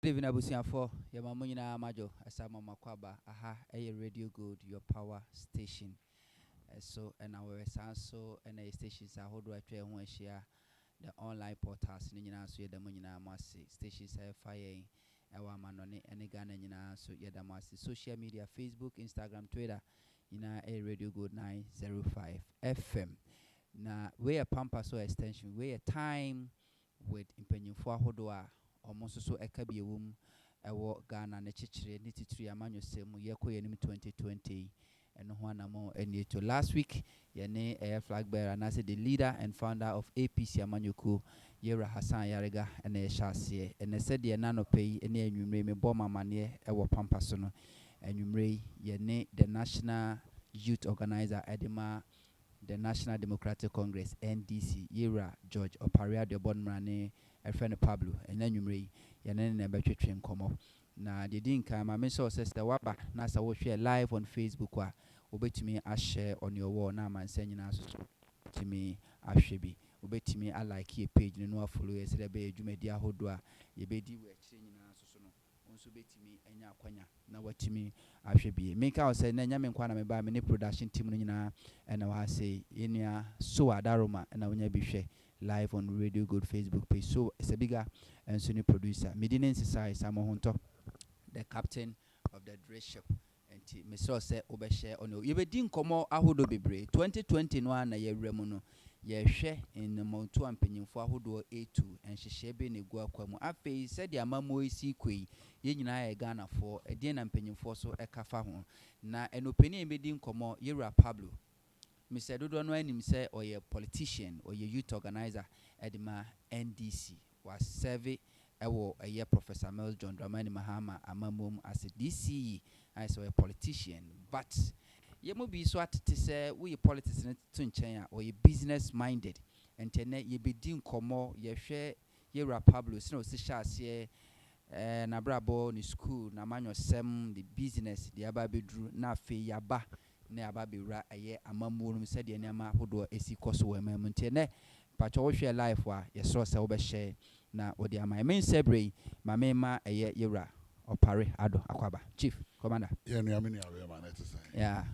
Good evening, Abusiafo. Yamamunyina Amajo, Asama Makwaba, Aha, a Radio Good, your power station. So, and our Sanso and a stations are hold right there when share the online portals, Nina, so Yadamunina Masi, stations have fire, our manone, and a Ghana, so Yadamasi, social media, Facebook, Instagram, Twitter, a Radio Good 905 FM. Na we a pampa so extension, we a time with Impenyufua Hodoa. Almost so a kabium ɛwɔ Ghana ne chichire ne titiri amanyo semu yɛkɔ yɛnim 2020 and one more and to last week yɛne air flag bearer and as the leader and founder of APC Amanyoko Yera Hassan Yarega and a Shasie and I said the nano pay and you may me bomber manie ɛwɔ pampasono and you may yɛne the national youth organizer Edema the National Democratic Congress NDC Yera George Oparia de Bonmane a friend Pablo and then you may yanen a better train come na the dinka my mentor says the waba nasa will share live on Facebook wa obey to me I share on your wall now man sending us to me I should be obey to me I like your page no follow yes the be you media hodwa ye be di we changing us so no onso be to me enya kwanya na what me I should be make out say na nya me nkwa na me ba me ne production team no nyina and I say enia so adaroma na wonya bi hwe live on Radio Good Facebook page. So it's a bigger and senior producer. Medina Society, Samo Hunter, the captain of the dress shop. And Mr. said, Obeshare on you. You be din komo ahudo bebre. 2021 na ye remono. Ye share in the Montu and Penin for ahudo A2 and she shebe ne gua kwamo. Afe said ya mamo isi kwe. Ye nyina Ghana for a din and Penin for so a kafa hon. Na en opinion be din komo Yera Pablo. Mr. Dodo no him say or a politician or a youth organizer at the NDC was serve a year Professor Mel John Dramani Mahama amamum as a DCE as a politician. But you may be so to say we politics in China or you business minded and tene ye be din komo ye share Yera Pablo no sishas ye na brabo ni school na manyo sem the business the ababedru na fe yaba ne ababewura aye amamuo no se de nneama hodo esi koso we mamuntie ne pacho wo hwe life wa yesro se wo be share na wo de amai men sebre ma mema aye yewura opare ado akwaba chief commander yeah nnuame ne awe ma na te say yeah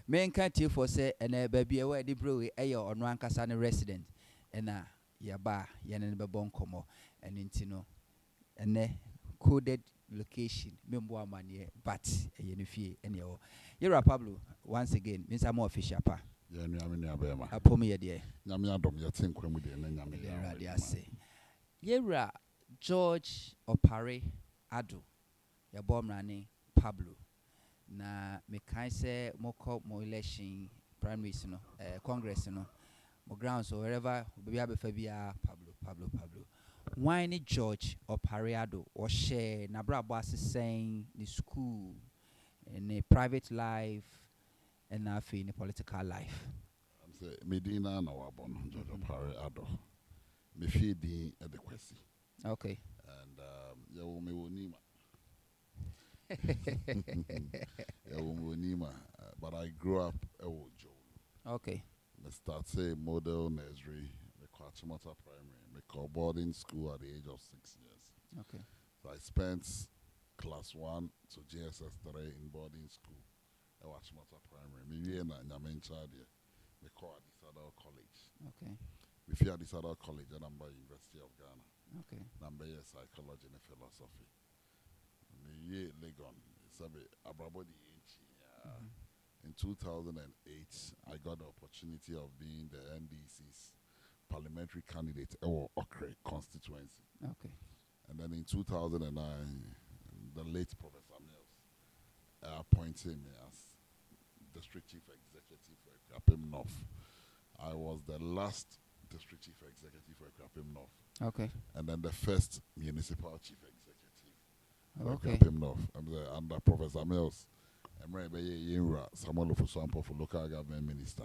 men kan tie for say ene ba bia we de brewe aye ono ankasa ne resident ena yaba ye ne be bon komo enti no ene coded location membo amane but eye no fie ene o Yera Pablo once again Mr. More official pa yeah nnuame ne awe ma apomi ye de nyame adom ye ten kwamu de na nyame de radio say Yera George Opare Ado ya bomrane Pablo na me kan say moko mo election primaries no congress no mo grounds or wherever be abefa bia Pablo why ni George Opare Ado or share na brabo asesen the school in a private life and now in a political life. I'm say Medina na wabon Jojo Pare Ado me fie din e de kwesi Okay. and ya wo me wonima ya wo me wonima but I grew up e wo jo Okay. me start say model nursery me Kwachimota primary me call boarding school at the age of 6 years. Okay. So I spent class 1 to JSS 3 in boarding school. I watched Mata Primary. Me na Nyamencha there. Me call Addis Ababa College. Okay. Me fear Addis Ababa College and I'm by University of Ghana. Okay. Number year psychology and philosophy. Me ye Legon. Sabe Abrabodi Inchi. In 2008, I got the opportunity of being the NDC's parliamentary candidate or Okre constituency. Okay. And then in 2009, the late Professor Mills appointed me as District Chief Executive for Ekrapim North. I was the last District Chief Executive for Ekrapim North. Okay. And then the first Municipal Chief Executive for Okay. Ekrapim North. Under Professor Mills, I'm Samuel Ofusampo for local government minister.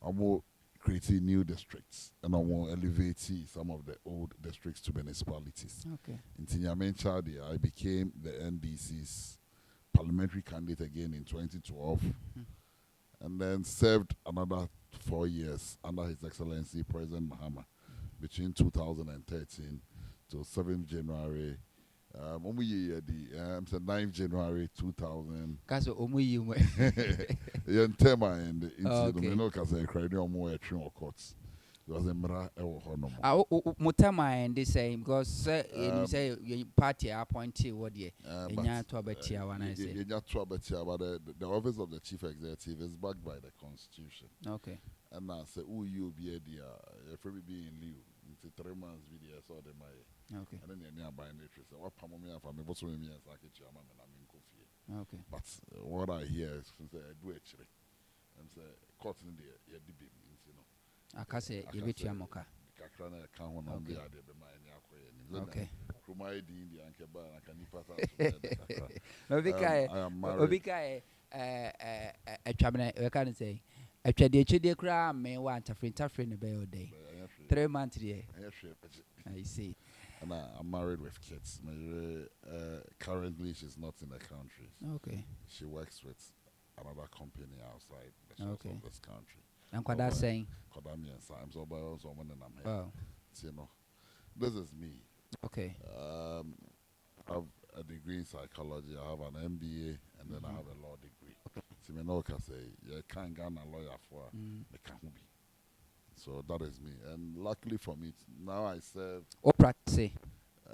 I'm creating new districts and I want to elevate some of the old districts to municipalities. Okay. In Tinyamenchadi, I became the NDC's parliamentary candidate again in 2012 and then served another 4 years under His Excellency President Mahama between 2013 to 7th January It's the 9th January 2000. Kaso omu yi mu. Yeah, tema and into the Okay. Mino Casa cried no more at Trim Courts. There was a mra ever hono. Mutama and they say because you say your party appointee what ye. Enya to abetia one I say. But the office of the chief executive is backed by the constitution. Okay. And I say, "Oh, you be a dear, if we be in lieu into 3 months video, so they might." Okay. And then you're nearby interest. What Pamomia for me, what's with me as I get your mama and I'm in coffee. Okay. But what I hear is say, I do actually. And say, caught in the DB means, you know. Akase yebetia moka. Kakrana account on the idea be my yakwe. Okay. Krumai di India and Keba and can you pass out? Obika I am married. Obika atwabena we can say atwade chide kra me wa antafrintafre ne be day 3 months there. I see. And I'm married with kids. Currently, she's not in the country. Okay. She works with another company outside the shores of this country. And what that saying? Kodami and Sam. So, by also when I'm here. Wow. So, you know, this is me. Okay. I have a degree in psychology. I have an MBA, and then I have a law degree. So, me know can say you can't get a lawyer for me can't be. So that is me, and luckily for me, now I serve. What practice?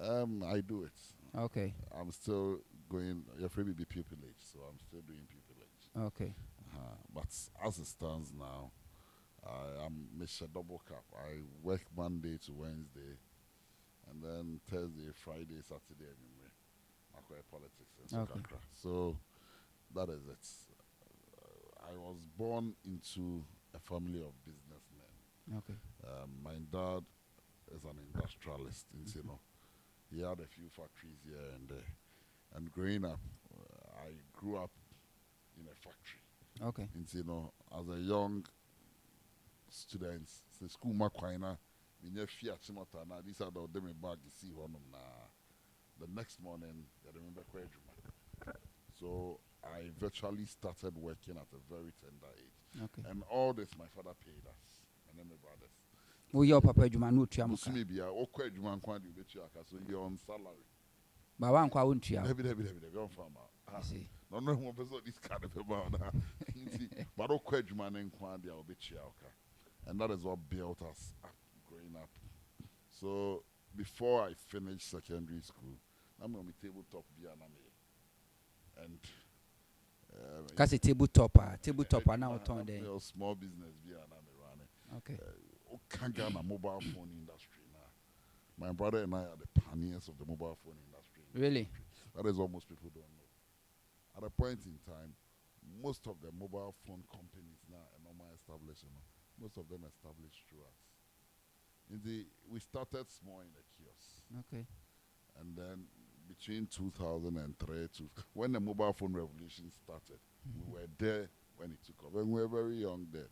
I do it. Okay. I'm still going. You're free to be pupillage, so I'm still doing pupillage. Okay. But as it stands now, I'm Mr. Double Cap. I work Monday to Wednesday, and then Thursday, Friday, Saturday, anyway. I quite politics and Okay. So that is it. I was born into a family of businessmen. Okay. My dad is an industrialist, you know. He had a few factories here and there. And growing up, I grew up in a factory. Okay. You know, as a young student, since school makwaina, minye fiat chimota na this are the them bag you see one na. The next morning, I remember quite. So I virtually started working at a very tender age. Okay. And all this my father paid us. And my brothers. Wo your papa adwuma no tua moka. Musumi bia o kwa adwuma nkwa de betu aka so you're on salary. Ba wa nkwa wo ntua. Debi on farm. See. No who person this kind of about na. But o kwa adwuma nkwa de o betu aka. And that is what built us up growing up. So before I finished secondary school, I'm on the tabletop bia na me. And Kasi tabletop now turn there. Small business bia na me running. Okay. Kangana mobile phone industry now. My brother and I are the pioneers of the mobile phone industry. Really? That is what most people don't know. At a point in time, most of the mobile phone companies now are normal established. Most of them established through us. We started small in the kiosk. Okay. And then between 2003 to when the mobile phone revolution started, we were there when it took off. And we were very young then.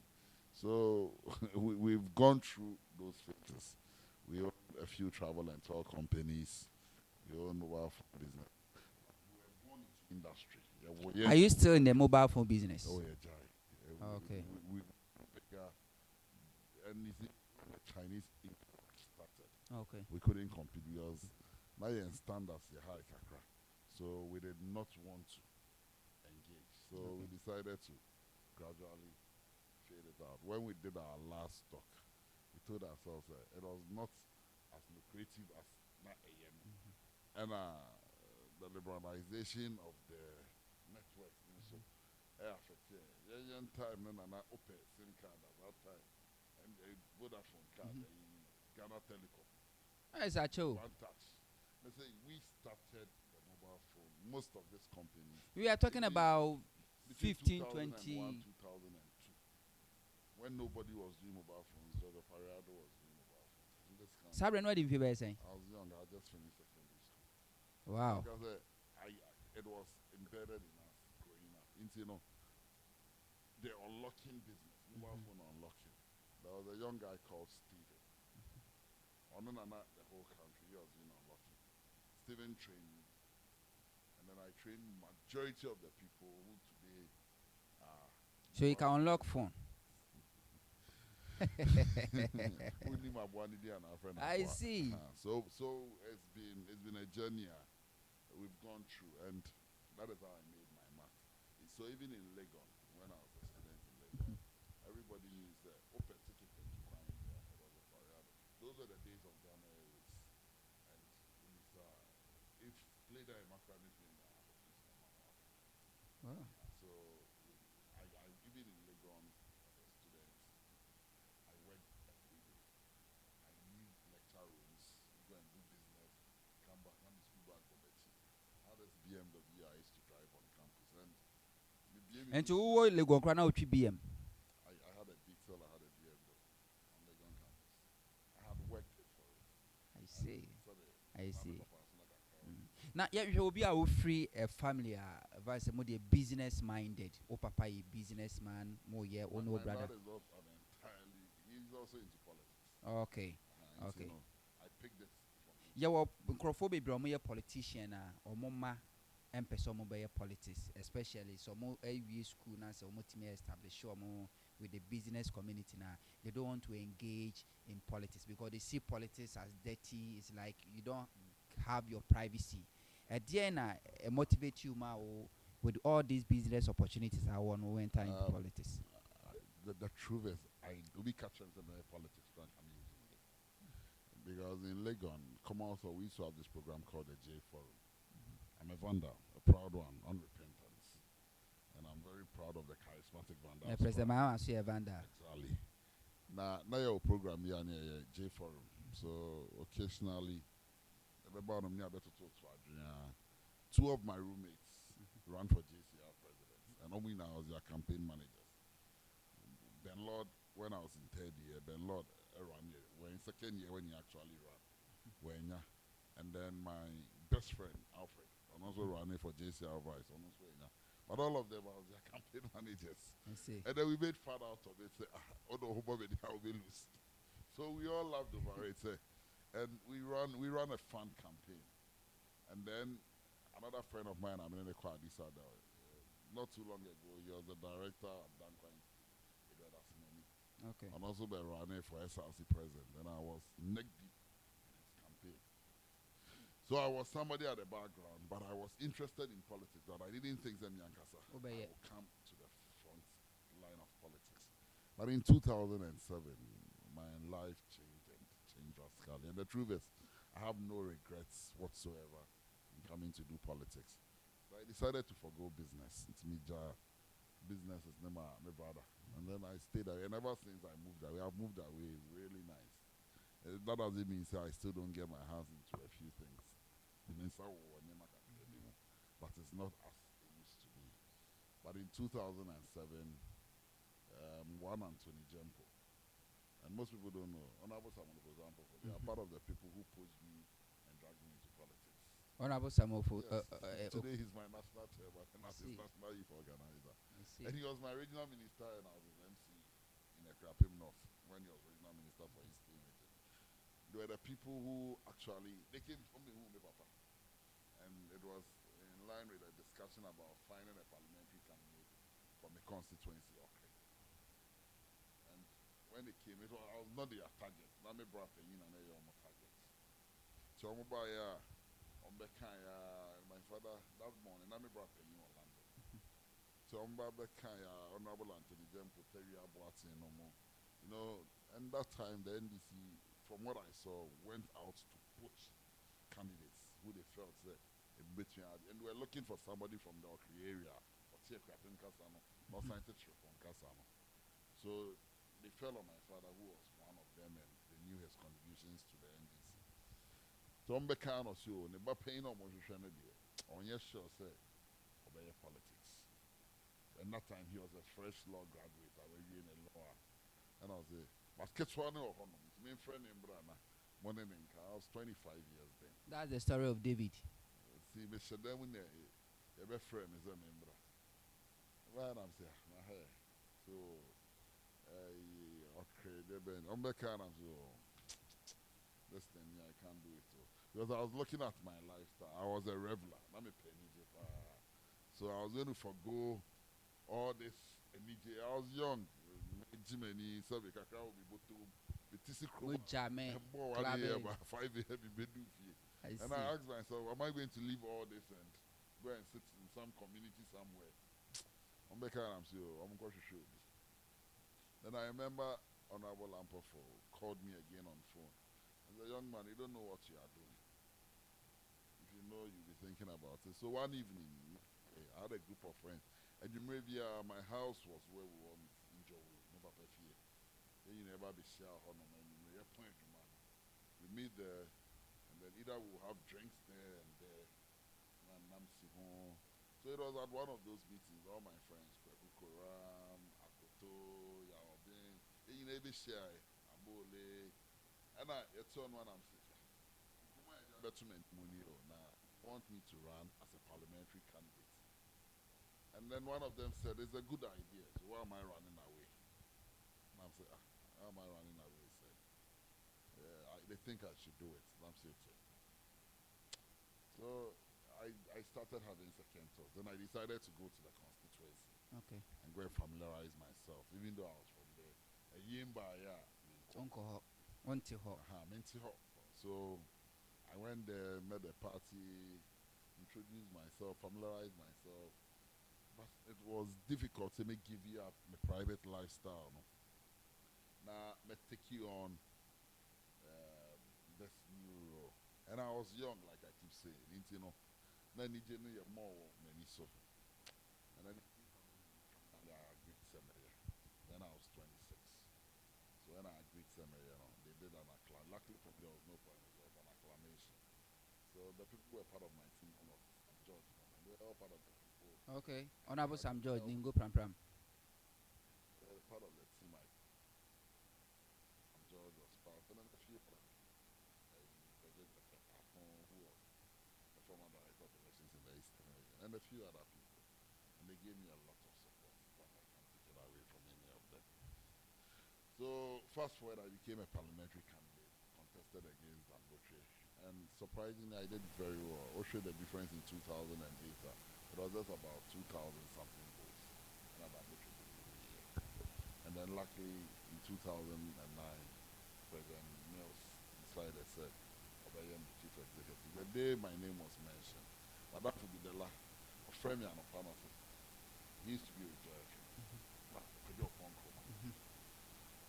So we've gone through those phases. We own a few travel and tour companies. We own mobile phone business. We were born into industry. Are you still in the mobile phone business? Oh yeah, Jai. Okay. We and you see, the Chinese import started. Okay. We couldn't compete because now in standards are high kakra. So we did not want to engage. So we decided to gradually fade it out. When we did our last stock, we told ourselves that it was not as lucrative as not AM. And the liberalization of the network. So affected. Young time, and I open SIM card at that time. And a Vodafone card, Ghana Telecom. Is that true? One touch. Let's say we started the mobile phone. Most of these companies. We are talking about 15, 2001, 20. 2002. When nobody was doing mobile phones, Joseph Ariado was doing mobile phones. In this country. Sabre, what did you say? I was young. I just finished secondary school. Wow. Because it was embedded in us growing up. You know, the unlocking business, mobile phone unlocking. There was a young guy called Steven. On the whole country, he was doing unlocking. Steven trained me. And then I trained majority of the people who today are. So you can unlock phone. I see. So it's been a journey. we've gone through, and that is how I made my mark. So even in Legon, when I was a student in Legon, everybody knew that open ticket to Kwame. Those were the days of Ghana Airways, and if later in Macron is in Wow. so I even in Legon as a student, I went every day. I leave lecture rooms, go and do business, come back, and the school bag go back. I had this BMW I used to drive on campus, and the BMW. And to who Legon Krana with BM? I had a detail, I had a BMW on Legon campus. I had worked it for it. I see. I see. Now, yeah, you will be a free family, vice a business minded. Oh, papa, a businessman, more yeah, or no brother. Dad is also entirely, he's also into politics. Okay. Okay. You know, I picked it from him. Yeah, well, Crawford be a politician or mama and person mobile politics, especially so more AV school now, so more to establish sure more with the business community now. They don't want to engage in politics because they see politics as dirty. It's like you don't have your privacy. At the end, motivate you ma with all these business opportunities. I want to enter into politics. The truth is, I do be catching some politics from coming because in Legon, come also we used to have this program called the J Forum. I'm a Vanda, a proud one, on repentance, and I'm very proud of the charismatic Vanda. President Mahama say Vanda. Exactly. Now your program here near J Forum, so occasionally, two of my roommates ran for JCR president, and only now as their campaign managers. Ben Lord, when I was in third year, Ben Lord ran here. When in second year, when he actually ran, and then my best friend Alfred, and also running for JCR vice, but all of them are their campaign managers. I see. And then we made fun out of it. Say, oh no, how we lose. So we all laughed over it. And we run a fun campaign. And then another friend of mine, I'm in the crowd, not too long ago, he was the director of Dankwa Institute. Okay. And also been running for SRC president. And I was neck deep in his campaign. So I was somebody at the background, but I was interested in politics. But I didn't think that Nyankasa I would come to the front line of politics. But in 2007, my life changed drastically. And the truth is, I have no regrets whatsoever in coming to do politics. So I decided to forgo business. It's me, business is my brother. And then I stayed away. And ever since I moved away, I've moved away really nice. That doesn't mean I still don't get my hands into a few things. But it's not as it used to be. But in 2007, one Anthony Jempo, and most people don't know, Honorable Samuel, for example, they are part of the people who pushed me and dragged me into politics. Honorable Samuel, yes, today he's my national chairman and as his national youth organizer. And he was my regional minister and I was his MC in Ekrapim North when he was regional minister for his team. They were the people who actually, they came from me, Papa. And it was in line with a discussion about finding a parliamentary candidate from a constituency. Okay. And when they came, I was not their target. Now me brought a and they were my target. So I'm about my father that morning, now me brought a Orlando. So I'm about Honorable Anthony Jempo, Terry Abuati, no more. You know, and that time the NDC, from what I saw, went out to push candidates who they felt in between, and we were looking for somebody from the Okri area, or Tiakrapim Kasano, or scientific from Kasano. So they fell on my father, who was one of them, and they knew his contributions to the NDC. So I'm kind of sure, never paying on what you're on your show, say, obey politics. And that time he was a fresh law graduate, I was in a law, and I was there. But Ketchwane or Honor, my friend in Brana, morning in car, I was 25 years then. That's the story of David. See, Mr. Demon, your best friend is a member. Right, I'm saying, so, okay, I'm back and I'm so, this thing, I can't do it. Because I was looking at my lifestyle, I was a reveler, let me pay so I was going to forgo all this, I was young. Jimmy, so we can be able to be 5 years, I And see. I asked myself, am I going to leave all this and go and sit in some community somewhere? I'm back and I'm saying, I'm going to show. Then I remember Honorable Lampofo called me again on phone. I said, young man, you don't know what you are doing. If you know, you'll be thinking about it. So one evening, I had a group of friends. And you maybe my house was where we were in Jowo, never fear. Then you never be share honor, and you may point to man. We meet there, and then either we'll have drinks there and there, and Namsi home. So it was at one of those meetings, all my friends, Kweku Koram, Akoto, Yaobin, you know, be share, Abole, and I turn one, I'm saying, betterment money now want me to run as a parliamentary candidate. And then one of them said, it's a good idea. So why am I running away? And I'm saying, how am I running away? He said, they think I should do it. And I'm saying, okay. So I started having second thoughts. Then I decided to go to the constituency Okay. and go and familiarize myself, even though I was from there. A yimba, yeah. Uncle Ho. So I went there, met the party, introduced myself, familiarized myself. But it was difficult to make give you up my private lifestyle. No? Now, I take you on this new role. And I was young, like I keep saying, you know. Then you know more many so. And then I agreed Semeria. Then I was 26. So when I agreed Semeria, they did an acclamation. Luckily for me, there was no problem. It was an acclamation. So the people who were part of my team, I'm George, and they were all part of the people. Okay. Honorable Sam George, Ningo Pram Pram. They were part of the team. George was part, and then a few others. Who was the former director of elections in the Eastern region, and a few other people. And they gave me a lot of support, but I can't take it away from any of them. So, fast forward, I became a parliamentary candidate, contested against Dangote. And surprisingly, I did very well. I showed the difference in 2008. It was just about 2,000 something votes. And Dangote did really well. And then, luckily, in 2009, President Mills decided, said, Obayem, the chief executive. The day my name was mentioned, but that would be the last. A friend and a partner. He used to be a judge.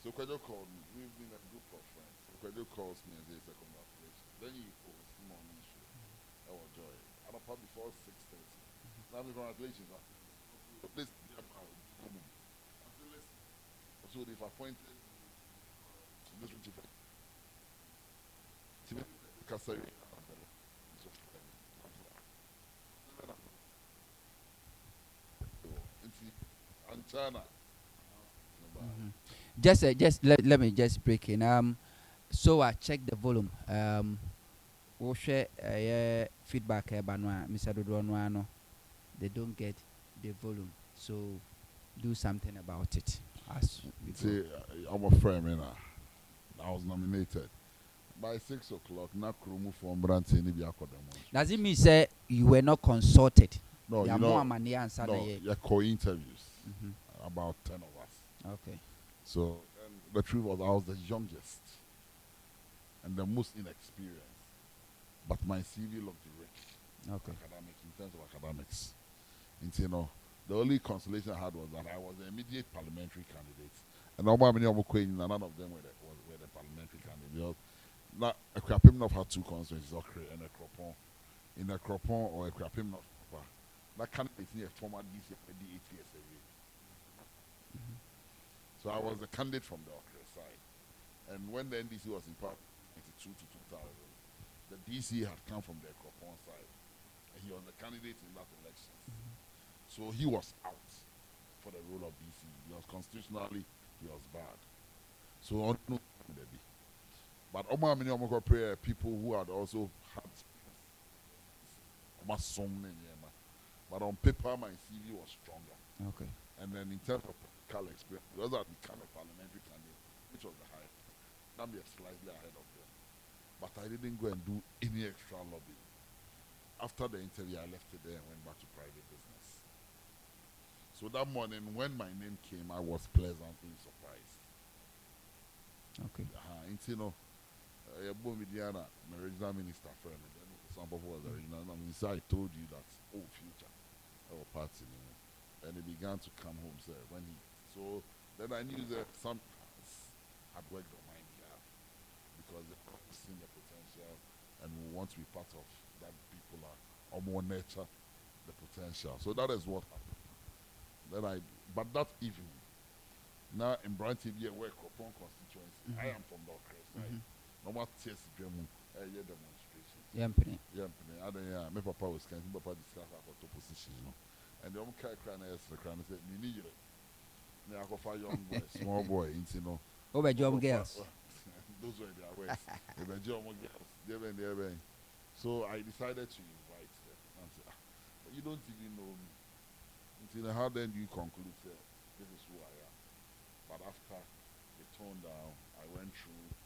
So Kwejo called me. We've been a group of friends. So Kwejo calls me and says, congratulations. Then he calls him on issue. I was joy. I don't probably before 6:30. Now, congratulations. This so they've appointed this chief Kasari. And China. Just let me just break in. So I checked the volume. We'll share feedback banwa Mr. Dodoano. They don't get the volume. So do something about it. As we go. See, I'm a friend, you know. I was nominated. By 6 o'clock, na Krumu from Brantin, Does it mean say you were not consulted? No, you you know, know, you're co-interviews, about 10 of us. Okay. So, and the truth was I was the youngest and the most inexperienced, but my CV looked rich. Okay. Academic, in terms of academics. And, you know, the only consolation I had was that I was the immediate parliamentary candidate. And none of them were the parliamentary candidates. Now, a Krapimnov had two constituencies, Okre and a Kropon. In a Kropon or a Krapimnov, that candidate is a former DC 8 years away. So I was a candidate from the Okre side. And when the NDC was in power, 1992 to 2000, the DC had come from the Kropon side. And he was the candidate in that election. So he was out for the role of DC. He was constitutionally, he was bad. So no, but people who had also had but on paper my CV was stronger. Okay. And then in terms of political experience, because I became a parliamentary candidate, which was the highest, I'm slightly ahead of them. But I didn't go and do any extra lobbying. After the interview, I left it there and went back to private business. So that morning, when my name came, I was pleasantly surprised. Okay. You know, Bomidiana, my original minister friend, and then some people was original. I mean, so I told you that, oh, future, our party, and he began to come home, sir, when he, so then I knew that some had worked on my behalf because they have seen the potential and we want to be part of that people are, or more nurture the potential. So that is what happened. Then but that evening, now in Brian TV, work upon constituency, I am from the side. No what tears drum, demonstration. Yampini. I don't know. My papa was kind of papa discuss about opposition, and the only cry is the cry and said, "Me need it." Now I go for young boy, small boy, you know. Over job girls. Those were their words. They were job girls. They were there. So I decided to invite them and say, but you don't even know me. Until how then do you conclude, say, this is who I am? But after the tone down, I went through.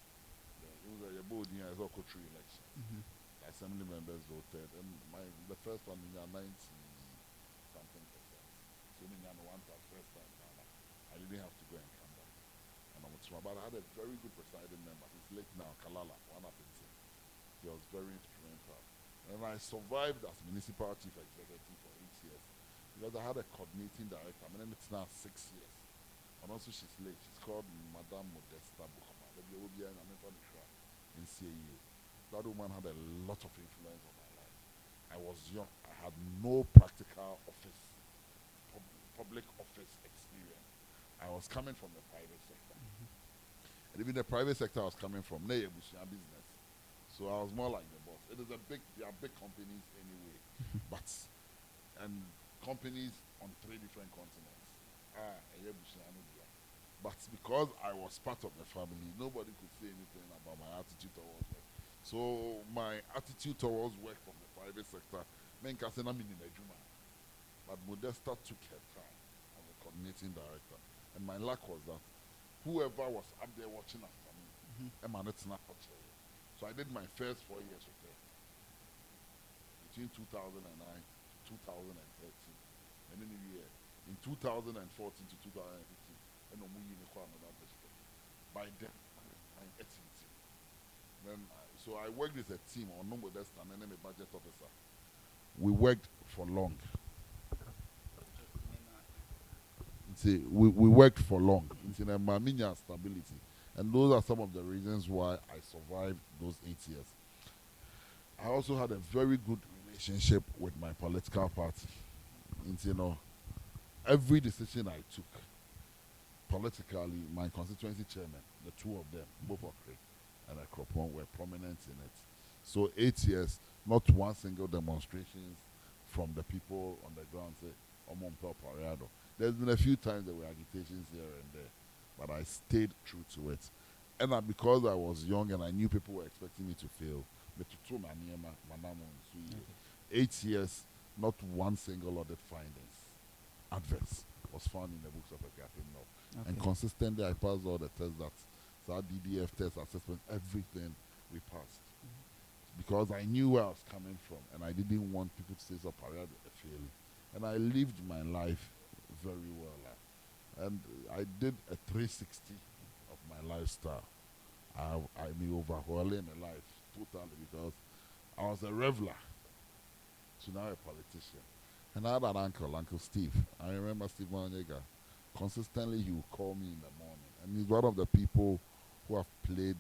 It was a board here as well, through election. Assembly members voted, and the first one in 90 something percent. So in 1 first time, I didn't have to go and come back. And but I had a very good presiding member. He's late now, Kalala, one of them. He was very instrumental. And I survived as municipal chief executive for 8 years because I had a coordinating director. I mean, it's now 6 years. And also she's late. She's called Madame Modesta Bukama. In CAA. That woman had a lot of influence on my life. I was young. I had no practical office, public office experience. I was coming from the private sector. And even the private sector I was coming from, business. So I was more like the boss. It is they are big companies anyway. But, and companies on 3 different continents. But because I was part of the family, nobody could say anything about my attitude towards work. So my attitude towards work from the private sector, but Modesta took her time as a coordinating director. And my luck was that whoever was up there watching after me, so I did my first 4 years with her. Between 2009 to 2013. And then in 2014 to 2015, and no another district. By then, I'm activity. Then, so I worked with a team on number desk and then a budget officer. We worked for long. See, we worked for long. It's in a Maminya stability. And those are some of the reasons why I survived those 8 years. I also had a very good relationship with my political party. And, every decision I took, politically, my constituency chairman, the two of them, both Okre and Akropon, were prominent in it. So 8 years, not one single demonstration from the people on the ground say, Omompel Pariado. There's been a few times there were agitations here and there, but I stayed true to it. And because I was young and I knew people were expecting me to fail, 8 years, not one single audit findings, adverse, was found in the books of a Captain Law. Okay. And consistently I passed all the tests that DDF test, assessment, everything we passed. Because I knew where I was coming from and I didn't want people to say so a failing. And I lived my life very well. And I did a 360 of my lifestyle. I mean, overhauling my life totally because I was a reveler to now a politician. And I had an Uncle Steve. I remember Steve Manyega. Consistently, he would call me in the morning. And he's one of the people who have played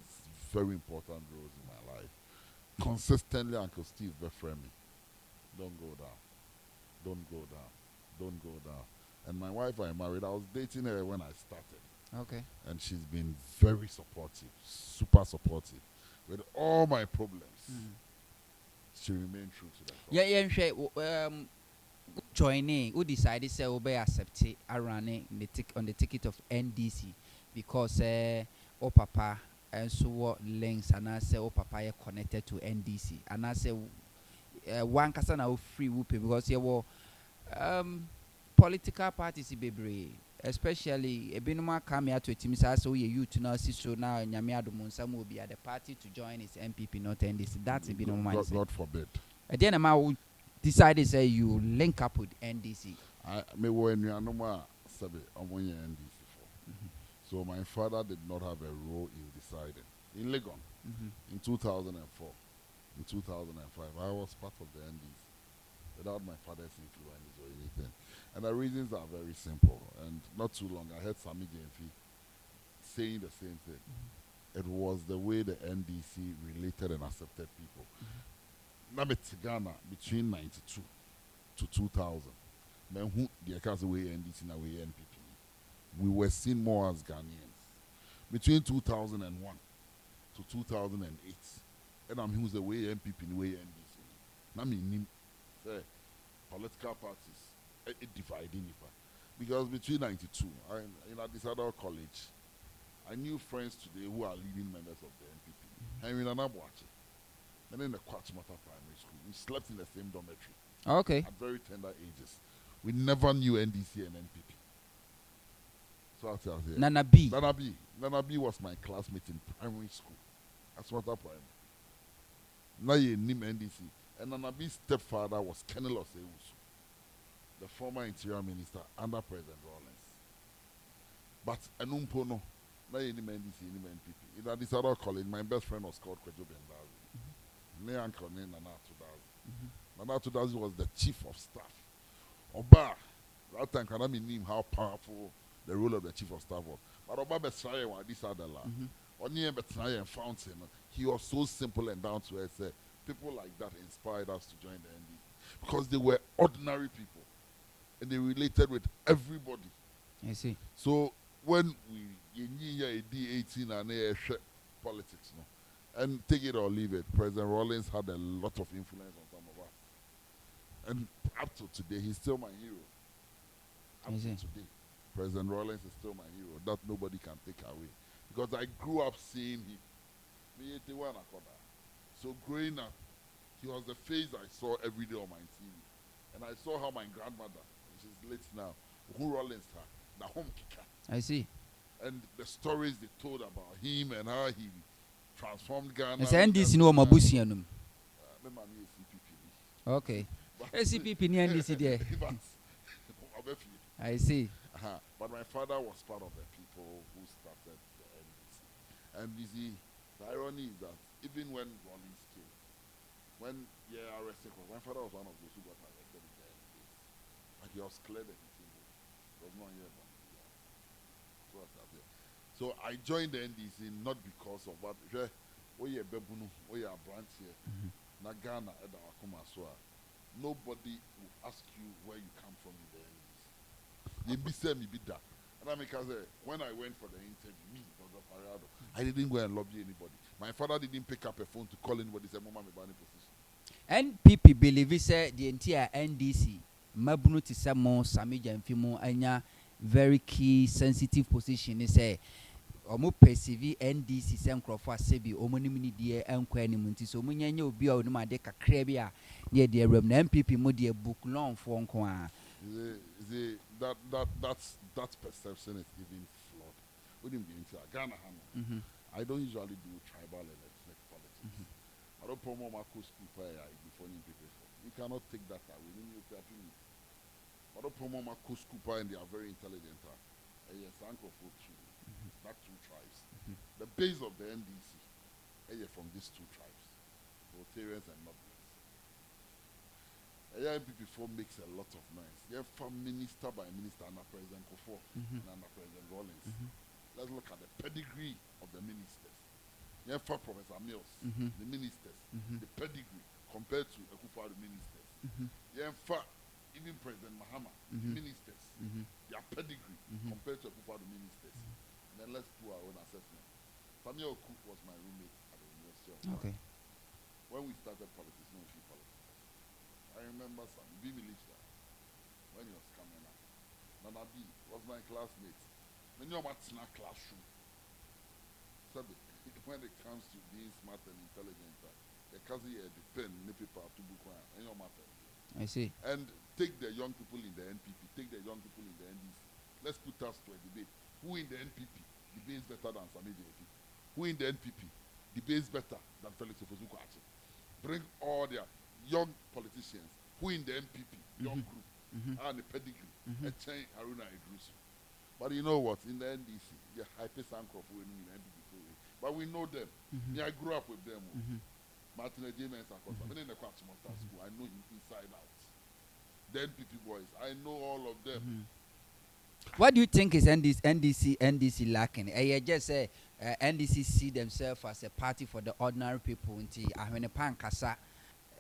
very important roles in my life. Consistently, Uncle Steve befriend me. Don't go down. Don't go down. Don't go down. And my wife I married, I was dating her when I started. Okay. And she's been very supportive, super supportive. With all my problems, she remained true to that. Joining, who decided to obey accept running on the ticket of NDC because papa and so what links and I say papa connected to NDC and I say one person now free whooping because you were political parties be especially a binuma come here to a team so you to now see so now Nyamiado Munsam will be at the party to join his MPP not NDC. That's a binuma. God forbid. At the end of decided say you link up with NDC. I may when you are no more NDC for. So my father did not have a role in deciding. in Legon in 2004, in 2005. I was part of the NDs without my father's influence or anything. And the reasons are very simple. And not too long, I heard Sami Jenfi saying the same thing. It was the way the NDC related and accepted people. Ghana between 92 to 2000. Men who the way NDC and way NPP. We were seen more as Ghanaians. Between 2001 to 2008, and I'm who's the way NPP and way NDC. I mean, political parties, it dividing it. Because between 92, in this other college, I knew friends today who are leading members of the NPP. Henry Nanabuachi, and then the Kwachmata Primary School. We slept in the same dormitory. Okay. At very tender ages. We never knew NDC and NPP. So I'll tell you. Nana B. Nana B was my classmate in primary school. Kwachmata Primary. Now you name NDC. And Nana B's stepfather was Colonel Osewusu, the former interior minister under President Rawlings. But Enumpono, now you name NDC, you name NPP. In this other college, my best friend was called Kwejo Bendazi. My uncle named Nana Tudazi. Nana Tudazi was the chief of staff. Oba, that time can I name how powerful the role of the chief of staff was. But Oba Besraye was this other la. Only Besraye and Fountain. He was so simple and down to earth. People like that inspired us to join the NDC because they were ordinary people and they related with everybody. I see. So when we D18 and politics, no, and take it or leave it, President Rawlings had a lot of influence on some of us. And up to today, he's still my hero. Up to today, President Rawlings is still my hero. That nobody can take away. Because I grew up seeing him. So growing up, he was the face I saw every day on my TV. And I saw how my grandmother, which is late now, who Rawlings her, the home kicker. I see. And the stories they told about him and how he transformed Ghana. It's NDC no Mabusianum. Okay. SCPP ni NDC there. I see. But my father was part of the people who started the NDC. And you see, the irony is that even when Rawlings came, when arrested, my father was one of those who got arrested in the NDC. But he was cleared everything. It was not here. So I joined the NDC not because of what we are Bebunu, we are branch here, Nagana, nobody will ask you where you come from in the NDC. You be say me be that. And I because when I went for the interview, me, Dr. Parado, I didn't go and lobby anybody. My father didn't pick up a phone to call anybody. Say, Mama, me bani position. NPP believe say the entire NDC, Mabunu to Samo, Sami Janfimo, anya very key sensitive position. They say, Omo perceive NDC sem crofo asebi omonimni die enkwa animunti so munyenye obi a onima de kakra bia ne de rem na MPP mo de book long for nko a that perception is even flawed. We didn't be into Ghana. I don't usually do tribal and ethnic politics. I don't promote my school before people. You cannot take that away. I don't promote my school and they are very intelligent. Yes, uncle for that two tribes. The base of the NDC from these two tribes, Rotarians and Northerners. NPP4 makes a lot of noise. From minister by minister, under President Kofo and under President Rawlings. Let's look at the pedigree of the ministers. For Professor Mills, the ministers, the pedigree compared to Akufo-Addo ministers. Even President Mahama, the ministers, their pedigree compared to Akufo-Addo ministers. Then let's do our own assessment. Samuel Cook was my roommate at the University of Ghana. Okay. When we started politics, no free politics. I remember Sam Bibi Lichta when he was coming up. Nana B was my classmate. When you're in a classroom, so when it comes to being smart and intelligent, the cousin here depend on people to book one and your matter. I see. And take the young people in the NPP, take the young people in the NDC. Let's put us to a debate. Who in the NPP debates better than Sami Jenfi? Who in the NPP debates better than Felix Ofosu-Kwakye? Bring all their young politicians who in the NPP, young group, and the pedigree, and change Haruna Idrisu. But you know what? In the NDC, the hyper Sankrof in the NPP, But we know them. Mhm. Me, I grew up with them. Mhm. Martin James Akosa. I in the Kwachimota school. I know him inside out. Then PP boys. I know all of them. Mhm. What do you think is NDC lacking? Just say NDC see themselves as a party for the ordinary people. Until ahwene pan kasa,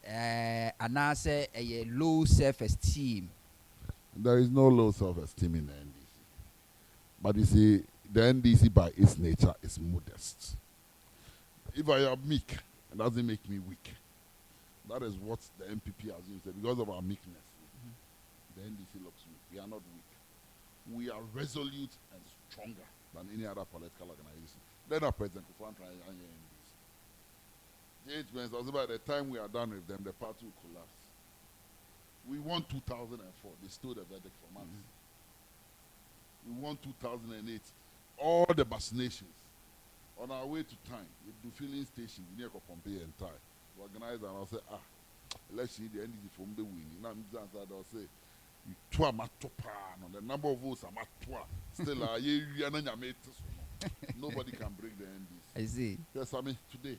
anase a low self-esteem. There is no low self-esteem in the NDC. But you see, the NDC by its nature is modest. If I am meek, it doesn't make me weak. That is what the MPP has used. Because of our meekness, the NDC looks weak. We are not weak. We are resolute and stronger than any other political organization. Then our president, NDC. By the time we are done with them, the party will collapse. We won 2004. They stole the verdict from us. We won 2008. All the vaccinations. On our way to time, we do filling stations near Pompeii and Thai. We organize and I'll say, election the NDC from the winning. Now I'll say, you twa matopa, the number of votes are matwa. Still, nobody can break the NDC. I see. Yes, I mean, today,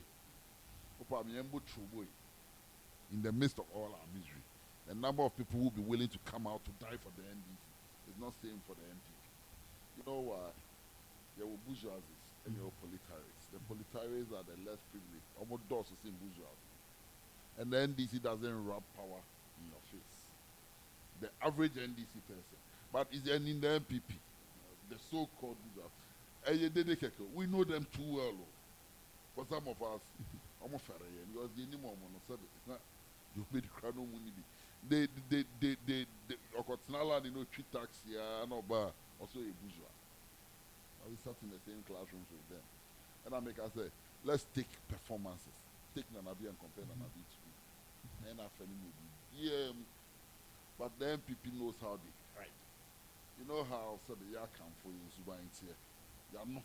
in the midst of all our misery, the number of people who will be willing to come out to die for the NDC is not same for the NPP. You know why? There were bourgeoisies and there were politarians. The politarians are the less privileged, almost doors to see bourgeoisie. And the NDC doesn't rub power in your face. The average NDC person, but is in the MPP, the so-called bourgeoisie. We know them too well. For some of us, because they need more money. It's not you made the crowd no money. They treat tax here, no bar, also a bourgeois. We sat in the same classrooms with them. And I make us say, let's take performances. Take Nanabi and compare Nanabi to me. And I fell in yeah. But the MPP knows how they hide. You know how so the yak can for you Suba in here. You know.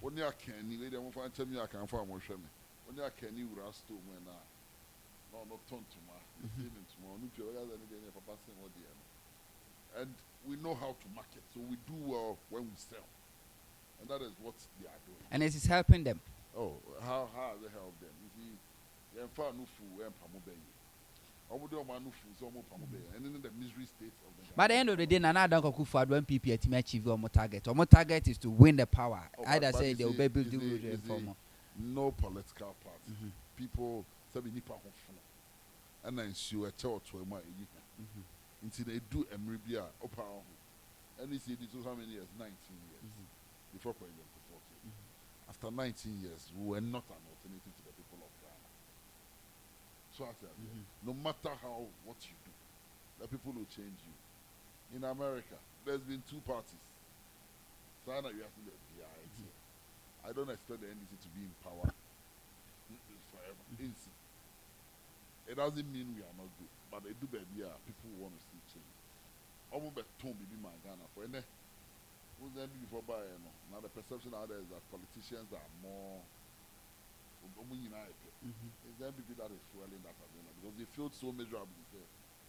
Only I can they won't find me I can for more shame. Only I can you rasto when no turn to my tomorrow. And we know how to market, so we do well when we sell. And that is what they are doing. And it is helping them. Oh, how has it helped them? You see, they have found no food and Pamobe. And then the misery state of the By the end of the day, Nana don't go for one PP to achieve your target. Our target is to win the power. Either say they will be able to do it for more. No political party. People say we need power and then ensure a child to a until they do a Maribia or power. And they say this was how many years? 19 years before President Kufuor. After 19 years, we were not an alternative to the people of Ghana. So I said, no matter what you do, the people will change you. In America, there's been two parties. So now you have to be I don't expect the NDC to be in power forever. It doesn't mean we are not good, but they do baby. People want to see change. Almost be told me my Ghana for any. Who's then before by now the perception out there is that politicians are more. It's the NPP that is fueling that agenda because they feel so miserable.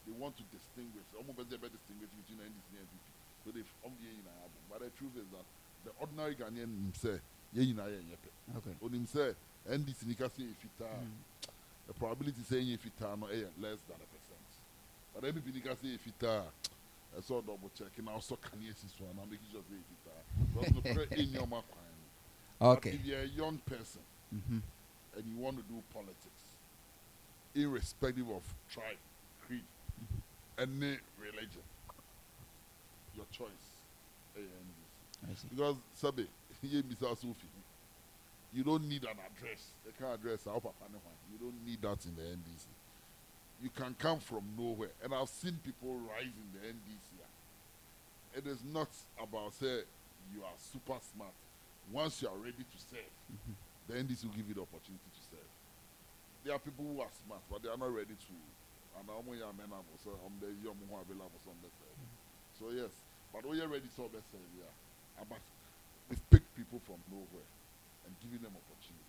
They want to distinguish. Almost better distinguish between NDC and NPP. So they but the truth is that the ordinary Ghanaian himself, okay. On himself, NDC the probability saying if it are less than 1%. But NPP say if it are I saw double checking also can you see one and making sure if it in your mind. Okay. If you're a young person and you want to do politics, irrespective of tribe, creed, any religion, your choice. Because Sabe, you don't need an address. They can't address our papa. You don't need that in the NDC. You can come from nowhere. And I've seen people rise in the NDC. It is not about say you are super smart. Once you are ready to serve, the NDC will give you the opportunity to serve. There are people who are smart, but they are not ready to. And so yes, but when you're ready to serve, but we've picked people from nowhere and giving them opportunities.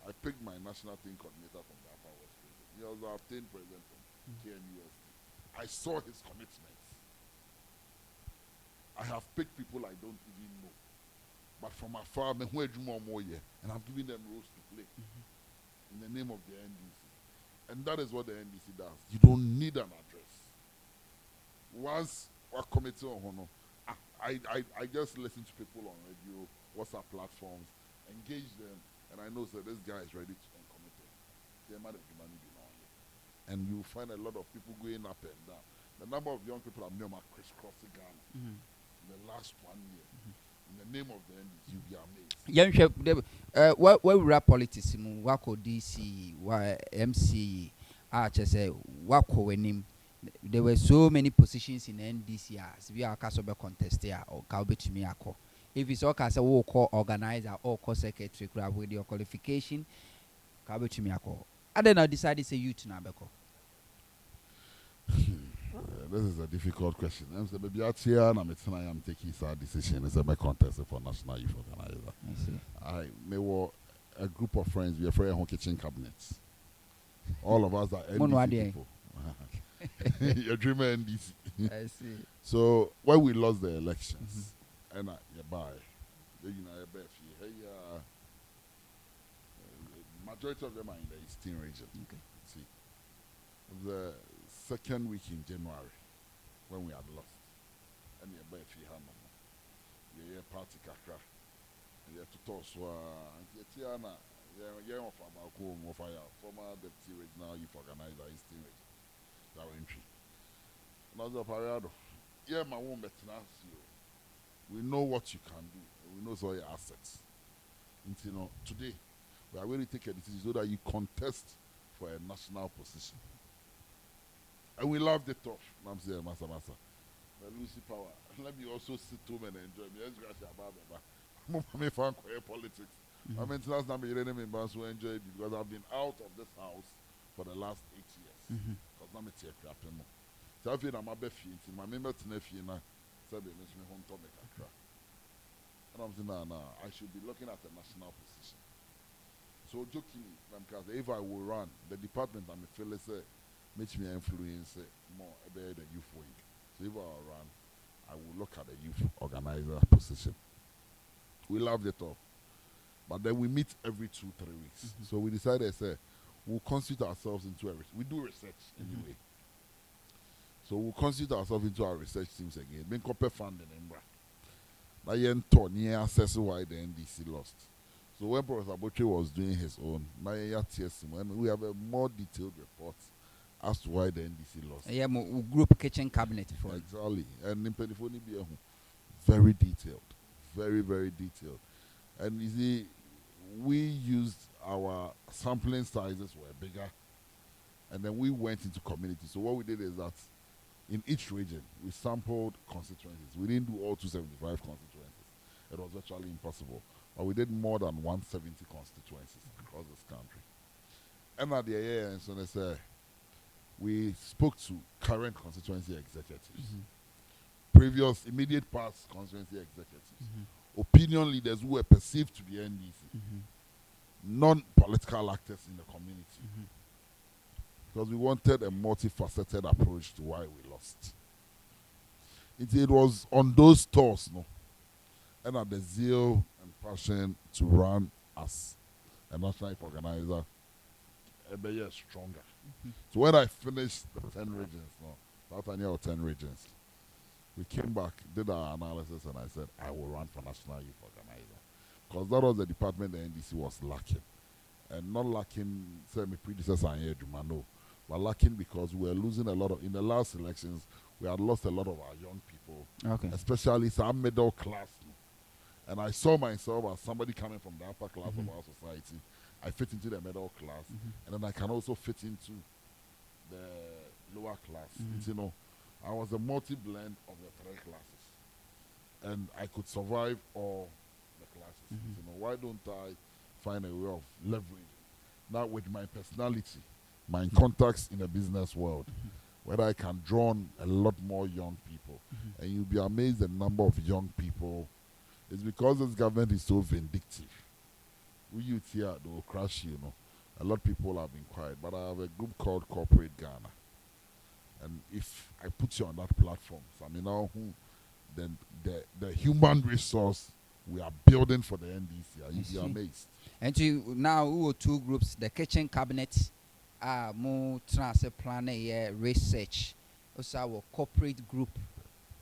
I picked my national team coordinator from the Upper West Region. He was our obtained president from KNUST. I saw his commitments. I have picked people I don't even know. But from afar, me who more year, and I'm giving them roles to play in the name of the NDC. And that is what the NDC does. You don't need an address. Once what committee on honor, I just listen to people on radio, WhatsApp platforms, engage them, and I know that this guy is ready to uncommitted. They might have money be on here. And you find a lot of people going up and down. The number of young people I've known are crisscrossing Ghana in the last 1 year. In the name of the NDC, you'll be amazed. Yeah, where we rap politics, wako DC, MC, say wako wenim. There were so many positions in NDC as we are Kasobe contested or Kalbe to me. If it's all Kasa call organizer or call secretary with your qualification, Kalbe to me. I don't know, decided to say youth Nabeko. This is a difficult question. I'm saying, maybe out here, and I'm taking a decision. It's a contest for National Youth Organizer. I may were a group of friends. We are afraid of kitchen cabinets. All of us are NDC people. You're dreaming NDC. I see. So when we lost the elections, and majority of them are in the Eastern region. Okay. See, the second week in January, when we had lost, and you buy if you have no party kakra, you have to toss Tiana, former deputy regional youth organizer Eastern region. Our entry. Another parado. Yeah, my own we know what you can do. We know all your assets. Until today, we are going to take a decision so that you contest for a national position. And we love the tough. I'm saying, Massa. Lucy Power. Let me also sit home and enjoy me. I'm fan politics. I mean, last time I didn't enjoy it because I've been out of this house for the last 8 years. Because I'm a tear crap. So I feel I'm a beefy. My member to nephew said they miss me home to make a crap. And I'm saying, no, I should be looking at the national position. So jokingly, because if I will run, the department I'm a fellow say, makes me influence more about the youth wing. So if I will run, I will look at the youth organizer position. We love the top. But then we meet every 2-3 weeks. So we decided, say, we'll constitute ourselves into we do research anyway. So we'll constitute ourselves into our research teams again. Being compare funding in Bra. Now you near assess why the NDC lost. So when Professor Botche was doing his own, now we have a more detailed report as to why the NDC lost. Yeah, group kitchen cabinet for exactly. And in Penifoni be very detailed. Very, very detailed. And you see, we used our sampling sizes were bigger, and then we went into communities. So what we did is that in each region, we sampled constituencies. We didn't do all 275 constituencies. It was virtually impossible. But we did more than 170 constituencies across this country. And at the end, so they say, we spoke to current constituency executives, previous immediate past constituency executives, opinion leaders who were perceived to be NDC, non-political actors in the community. Because we wanted a multifaceted approach to why we lost. It was on those tours, and at the zeal and passion to run as a national organizer, a year stronger. So when I finished the 10 regions, about a year or 10 regions, we came back, did our analysis, and I said, I will run for national youth organizer. Because that was the department the NDC was lacking. And not lacking, say, my predecessor here, no, but lacking because we were losing a lot of, in the last elections, we had lost a lot of our young people, especially some middle class. And I saw myself as somebody coming from the upper class of our society. I fit into the middle class, and then I can also fit into the lower class. I was a multi-blend of the 3 classes, and I could survive all the classes. Why don't I find a way of leveraging now with my personality, my contacts in the business world, where I can draw on a lot more young people, and you'll be amazed the number of young people. It's because this government is so vindictive. We youth here, they will crush you, A lot of people have been quiet, but I have a group called Corporate Ghana. And if I put you on that platform, then the human resource We are building for the NDC. You'll be amazed. And now we two groups, the kitchen cabinet, more transfer plan research. Also our corporate group.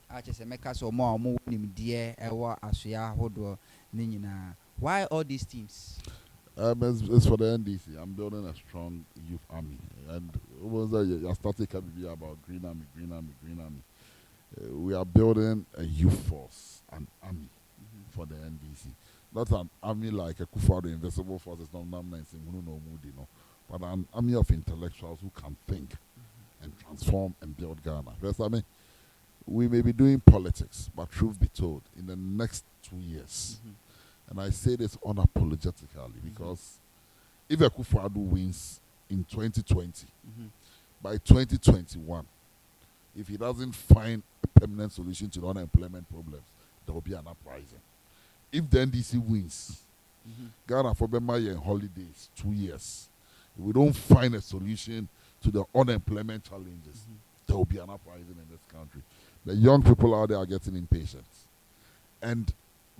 I just make us more dear Asuya Hodo Nina. Why all these teams? It's for the NDC. I'm building a strong youth army. And was I started about Green Army. We are building a youth force, an army for the NDC. Not an army like a Kufuor, the Invisible Force, it's not but an army of intellectuals who can think and transform and build Ghana. Because I mean, we may be doing politics, but truth be told, in the next 2 years, and I say this unapologetically because if Akufo-Addo wins in 2020, by 2021, if he doesn't find a permanent solution to the unemployment problems, there will be an uprising. If the NDC wins, Ghana for Bema holidays, 2 years, if we don't find a solution to the unemployment challenges, there will be an uprising in this country. The young people out there are getting impatient. And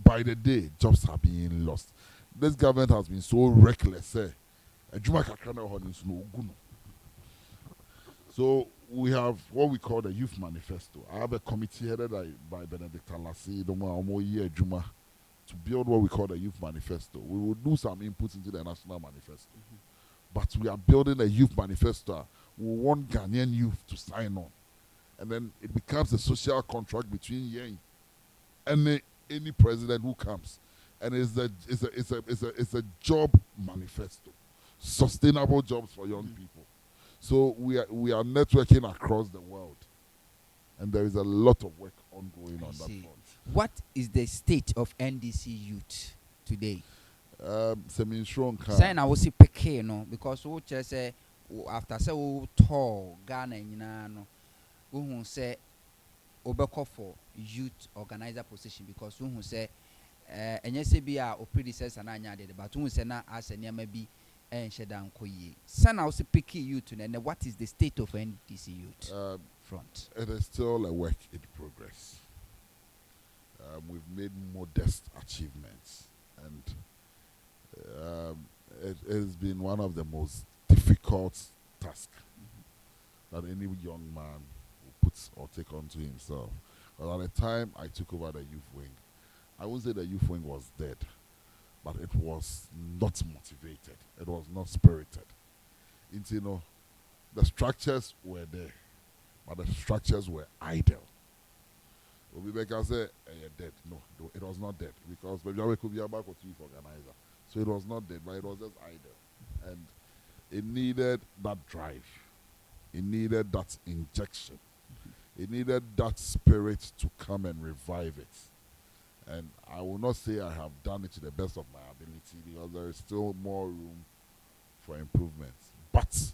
by the day, jobs are being lost. This government has been so reckless. So we have what we call the Youth Manifesto. I have a committee headed by Benedict Alasi, to build what we call the Youth Manifesto. We will do some inputs into the National Manifesto. But we are building a Youth Manifesto. We want Ghanaian youth to sign on. And then it becomes a social contract between Yang and any president who comes. And it's a job manifesto. Sustainable jobs for young people. So we are networking across the world. And there is a lot of work ongoing on that front. What is the state of NDC youth today? Saying I will see PK, no, because we just say after say we tall Ghana, we say obeko for youth organizer position because we say NSBA or predecessor na nyade, but we say na as a maybe and shedan koye. Sana also pick youth and what is the state of NDC youth front? It is still a work in progress. We've made modest achievements, and it has been one of the most difficult tasks that any young man will put or take onto himself. But at the time I took over the youth wing, I won't say the youth wing was dead, but it was not motivated. It was not spirited. The structures were there, but the structures were idle. Obibeka say, you're dead. No, it was not dead because we could be a back or chief organizer. So it was not dead, but it was just idle. And it needed that drive. It needed that injection. It needed that spirit to come and revive it. And I will not say I have done it to the best of my ability because there is still more room for improvement. But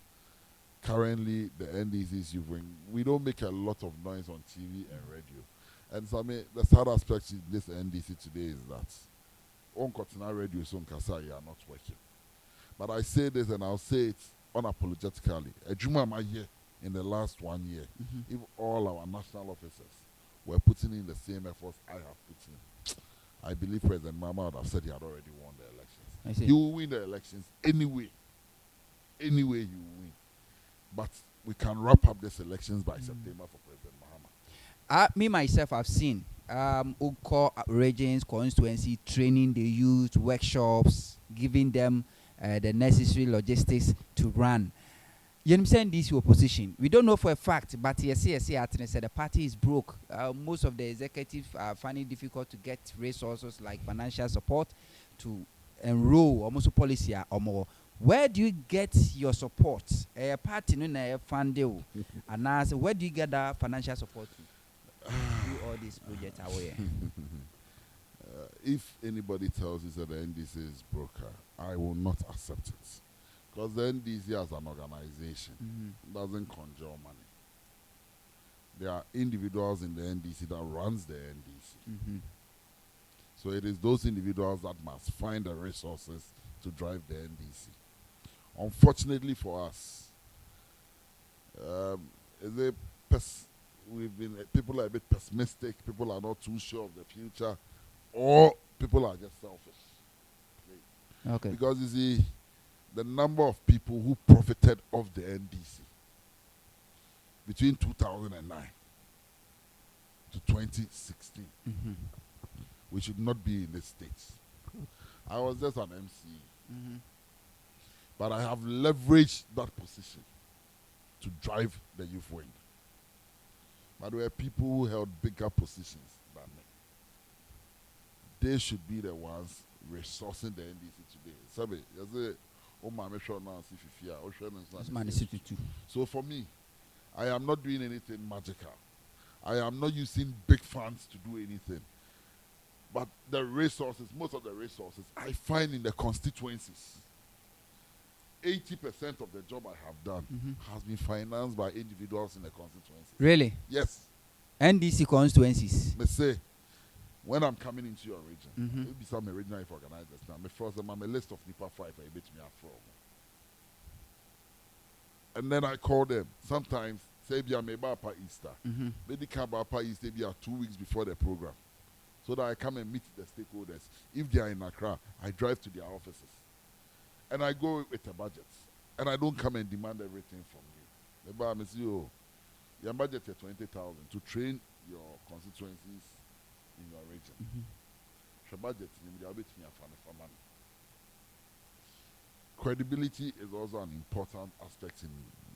currently, the NDC's youth wing, we don't make a lot of noise on TV and radio. And so, I mean, the sad aspect in this NDC today is that on Continental Radio, so Nkasa, you are not working. But I say this and I'll say it unapologetically. Ejuma Maye in the last 1 year, if all our national officers were putting in the same efforts I have put in, I believe President Mama would have said he had already won the elections. He will win the elections anyway. Anyway, you will win. But we can wrap up these elections by September for President Mahama. Me myself, I've seen Uko regions, constituency, training the youth, workshops, giving them the necessary logistics to run. You understand this opposition? We don't know for a fact, but yes, the party is broke. Most of the executive are finding it difficult to get resources like financial support to enroll almost policy or more. Where do you get your support? A party no fund deal, and now where do you get that financial support to do all these projects away? If anybody tells you that the NDC is broker, I will not accept it. Because the NDC as an organization doesn't conjure money. There are individuals in the NDC that runs the NDC. So it is those individuals that must find the resources to drive the NDC. Unfortunately for us, people are a bit pessimistic, people are not too sure of the future, or people are just selfish. Okay. Because you see, the number of people who profited off the NDC between 2009 to 2016, we should not be in the States. I was just an MC. But I have leveraged that position to drive the youth wing. But there were people who held bigger positions than me. They should be the ones resourcing the NDC today. Sabe, so for me, I am not doing anything magical. I am not using big funds to do anything. But the resources, most of the resources, I find in the constituencies. 80% of the job I have done has been financed by individuals in the constituencies. Really? Yes. NDC constituencies. Me say, when I'm coming into your region, maybe some regional if organizers now, me first I'm a list of NIPA 5 I bet me from. And then I call them. Sometimes, say, be a Mebapa Easter. Maybe come Bapa Easter, be 2 weeks before the program. So that I come and meet the stakeholders. If they are in Accra, I drive to their offices. And I go with a budget. And I don't come and demand everything from you. Maybe I say, oh, your budget is 20,000 to train your constituencies in your region. Your budget is credibility is also an important aspect in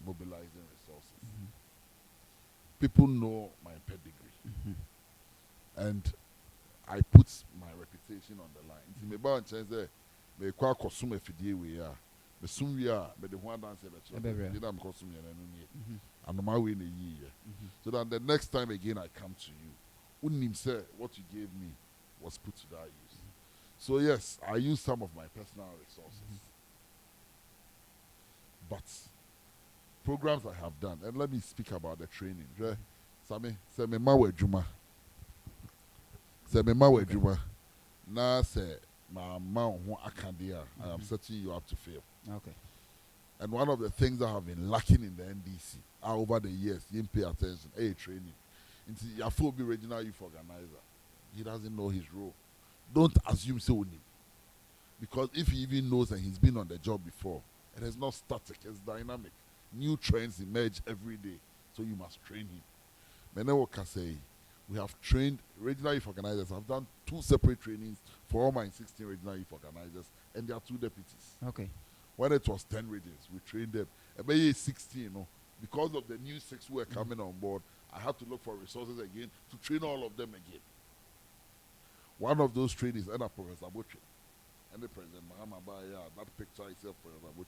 mobilizing resources. People know my pedigree. And I put my reputation on the line. It's about chance that me kwa consume fidie we are. Me sum we are, but the one dance the did am consume and my way in a year. So that the next time again I come to you, unim say what you gave me was put to that use. So yes, I use some of my personal resources. But programs I have done, and let me speak about the training. Sami, say me ma we juma. Say me ma we juma. Na say my mouth akandia. I am setting you up to fail. Okay. And one of the things that have been lacking in the NDC over the years, you didn't pay attention. Hey, training. Yafu be regional youth organizer. He doesn't know his role. Don't assume so on him. Because if he even knows and he's been on the job before, it is not static, it's dynamic. New trends emerge every day, so you must train him. Menewo Kasei, we have trained regional youth organizers. I've done 2 separate trainings for all my 16 regional youth organizers, and there are 2 deputies. Okay. When it was 10 regions, we trained them. About 16, you know, because of the new 6 who were coming on board, I had to look for resources again to train all of them again. One of those trainings, and Professor Butcher. And the President Mahama Baya, that picture itself,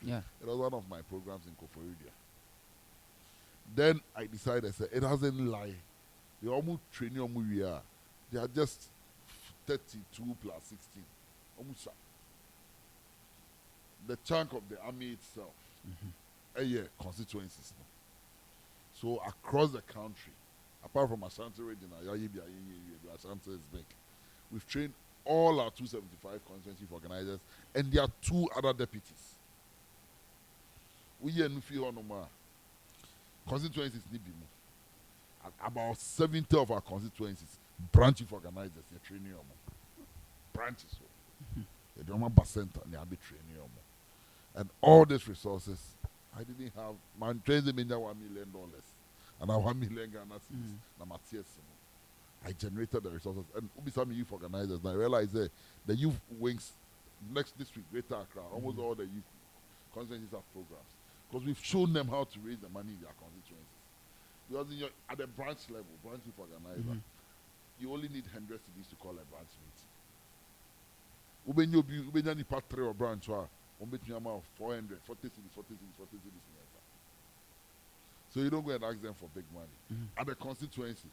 yeah. It was one of my programs in Koforidua. Then I decided, it hasn't lied. They almost train you, they are just 32 plus 16. Almost. The chunk of the army itself, constituencies. So across the country, apart from Ashanti region, Ashanti is big. We've trained all our 275 constituency organizers, and there are 2 other deputies. We are constituencies need be more. About 70 of our constituencies, branch of organizers, they're training them. Branches. They don't have a center, they are training them. And all these resources, I didn't have. My training $1 million, and I $1 million Ghana cedis. I generated the resources, and some youth organizers. And I realized that the youth wings this week, Greater Accra, almost all the youth constituencies have programs because we've shown them how to raise the money in their constituencies. Because at the branch level, branch youth organizer, you only need 100 cedis to call a branch meeting. Ubenya nipa 3 or branch wa, umbetumi ama 400, 40 cedis. So you don't go and ask them for big money. At the constituency,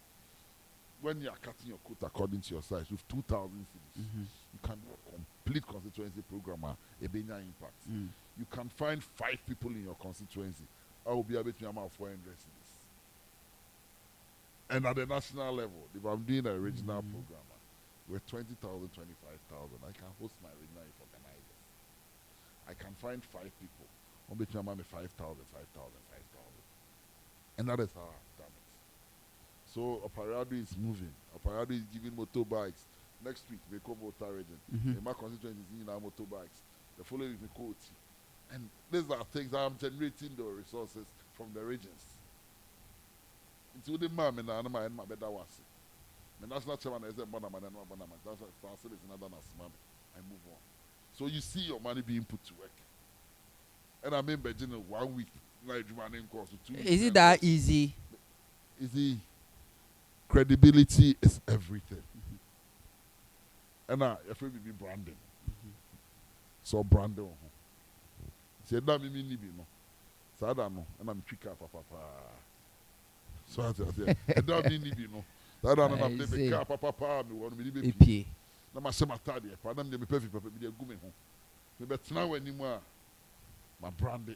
when you are cutting your coat according to your size with 2,000 cedis, you can do a complete constituency program, a bigger impact. You can find 5 people in your constituency. I will be able to amount 400 cedis. And at the national level, if I'm doing a regional program, with 20,000, 25,000, I can host my regional organizers. I can find 5 people. On between 5,000. And that is how I've done it. So Operado is moving. Operado is giving motorbikes Next week, we go Volta region. Mhm. In my constituency is in our motorbikes. The following week, we go Oti. And these are things that I'm generating the resources from the regions. Into the man, and I'm my better was. The national chairman is a Bonama and Bonama. That's why Francis is another Nasmami. I move on. So you see your money being put to work. And I mean, Beijing 1 week, like running course, 2 weeks. Is it that easy? Easy. Credibility is everything. And if we be branding, so branding. Say that me ni bi no. So I don't know. And I'm tricking papa. So I say, that me ni bi no. So I don't know. I'm the car papa. Me want me be Epie. Na ma se matade. Pa na me perfect papa me dey gu me ho. Me bet na wani mu a my branding.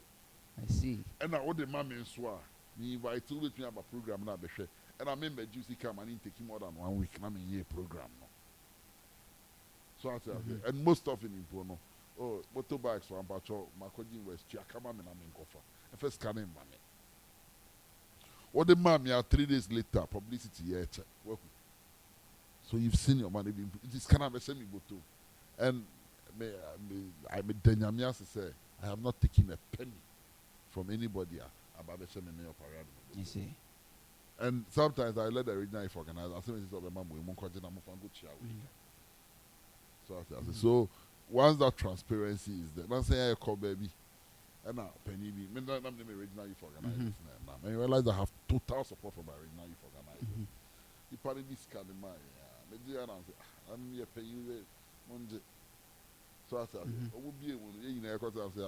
I see. And I the man nso a me invite to with me about program na be hwe. And I remember juicy come and it take more than 1 week na me year program no. So I say, and most often in Pono, oh, motorbikes one patrol, Makojin West, Chiakama, and I'm in Kofa. And first scanning money. What the mommy are 3 days later, publicity, yeah, check. So you've seen your money being put. It is kind of a semi go to. And I'm a Denyamias to say, I have not taken a penny from anybody about the semi mayor parade. You see. And sometimes I let the regional organize. I say, this is the mom, we won't continue to go to So once that transparency is there, not say I call baby, and now penny me, I'm the original youth organizers now. And you realize I have total support from my original youth organizers. You probably this kind of my, I'm here pay you Monday. So I said, I will be able to, you know, because I say,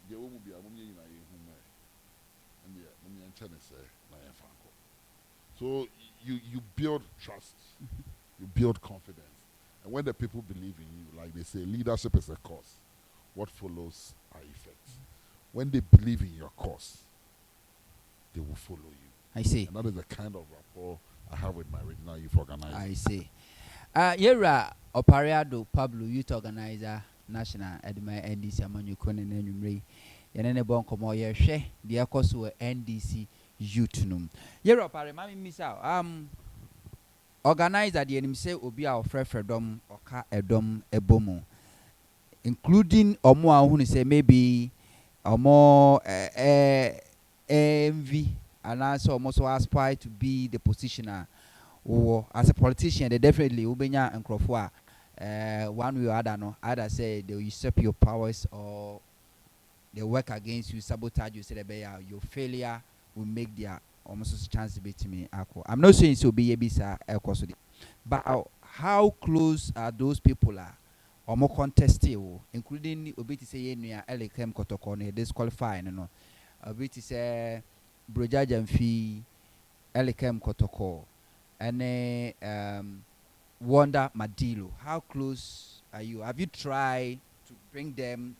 there will be a woman in a home, and yeah, when you're trying to say, so you build trust, you build confidence. And when the people believe in you, like they say, leadership is a cause. What follows are effects. When they believe in your cause, they will follow you. I see. And that is the kind of rapport I have with my regional youth organizer. I see. Yera Opariado Pablo, youth organizer, national Edma NDC Amanu Konen and Ray. Yanene Bonkomo Yeshe, the Akosu NDC youth num. Yera Opari, Mammy Miss out. Organizer the enemy say obi a ofre dom oka edom ebomu, including omo who say maybe omo envy and also almost aspire to be the positioner or as a politician. They definitely ubenya and crofwa one way or other no either say they usurp your powers or they work against you, sabotage you, say your failure will make their almost a chance to beat me. I'm not saying so be a bisa, but how close are those people or more contested, including Obiti say near Elikem Kotokone, disqualifying, you know, Obiti say Brojaj and Fee, Elikem Kotoko, and Wanda Madilo. How close are you? Have you tried to bring them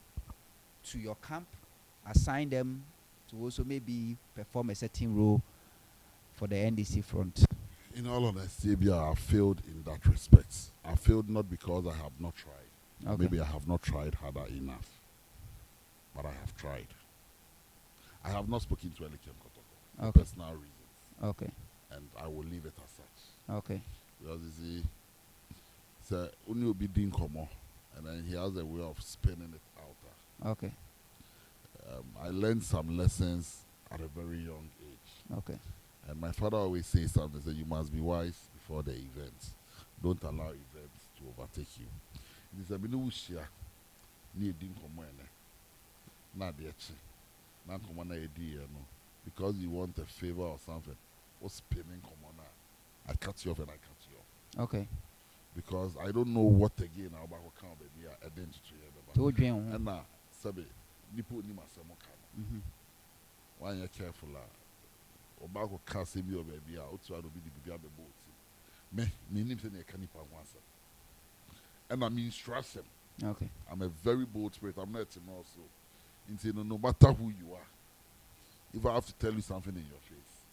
to your camp, assign them to also maybe perform a certain role for the NDC front? In all honesty, I failed in that respect. I failed not because I have not tried. Okay. Maybe I have not tried harder enough. But I have tried. I have not spoken to Elikem Kotoko for personal reasons. Okay. And I will leave it as such. Okay. Because you see, so only will be doing komo, and then he has a way of spinning it out. Okay. I learned some lessons at a very young age. Okay. And my father always says something, that you must be wise before the events. Don't allow events to overtake you. It is a minutia near Dinkomo na dechi. Na komana idea no. Because you want a favor or something. What's spinning komona? I cut you off and I cut you off. Okay. Because I don't know what again about what kind of baby identity. And now, sabi, nipo ni masemo kano. Why you careful Obako kasi bi obaby a otu ado bi di bibi abebo oti. Me nim say na ka nipa wansa. And I mean trust him. Okay. I'm a very bold spirit. I'm not him also. No matter who you are, if I have to tell you something in your face,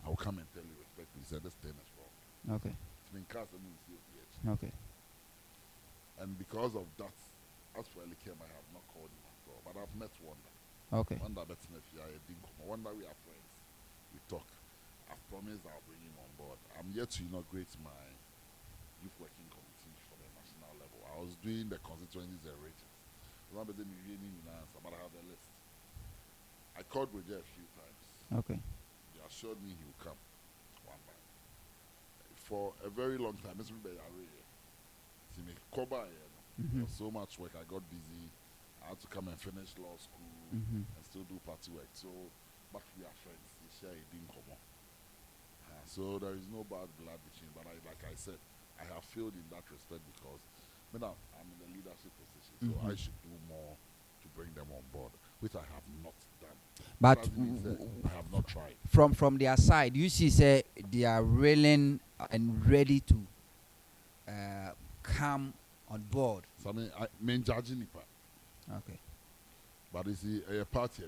I will come and tell you respectfully. Say this thing is wrong. Okay. It's been cast and okay. And because of that, as for Elikem, I have not called him at all. But I've met Wanda. Okay. Wanda better if you are a dinkum. Wanda, we are friends. We talk. I've promised I'll bring him on board. I'm yet to inaugurate my youth working committee for the level. I was doing the constituencies and regions. Remember the but I have the list. I called Roger a few times. Okay. He assured me he would come one by. For a very long time, it's been there was so much work. I got busy. I had to come and finish law school and still do party work. So, but we are friends. He share it didn't come on. So there is no bad blood between. But like I said, I have failed in that respect because now I'm in a leadership position. So I should do more to bring them on board, which I have not done. But I have not tried. From their side, you see, say they are willing and ready to come on board. So I mean, judging it. Okay. But you see, a party,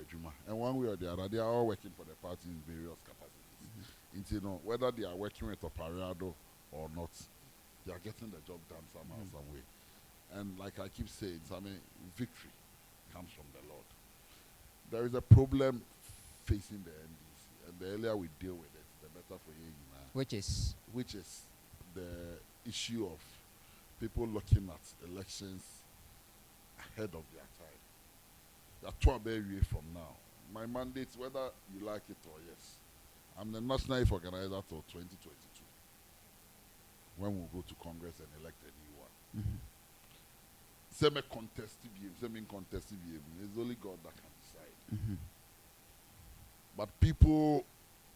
and one way or the other, they are all working for the party in various capacities. You know, whether they are working with Opariado or not, they are getting the job done somehow, some way. And like I keep saying, victory comes from the Lord. There is a problem facing the NDC, and the earlier we deal with it, the better for you. Which is the issue of people looking at elections ahead of their time. That's 12 years from now. My mandate, whether you like it or yes, I'm the national youth organizer till 2022. When we'll go to Congress and elect a new one. Semi-contested it's only God that can decide. But people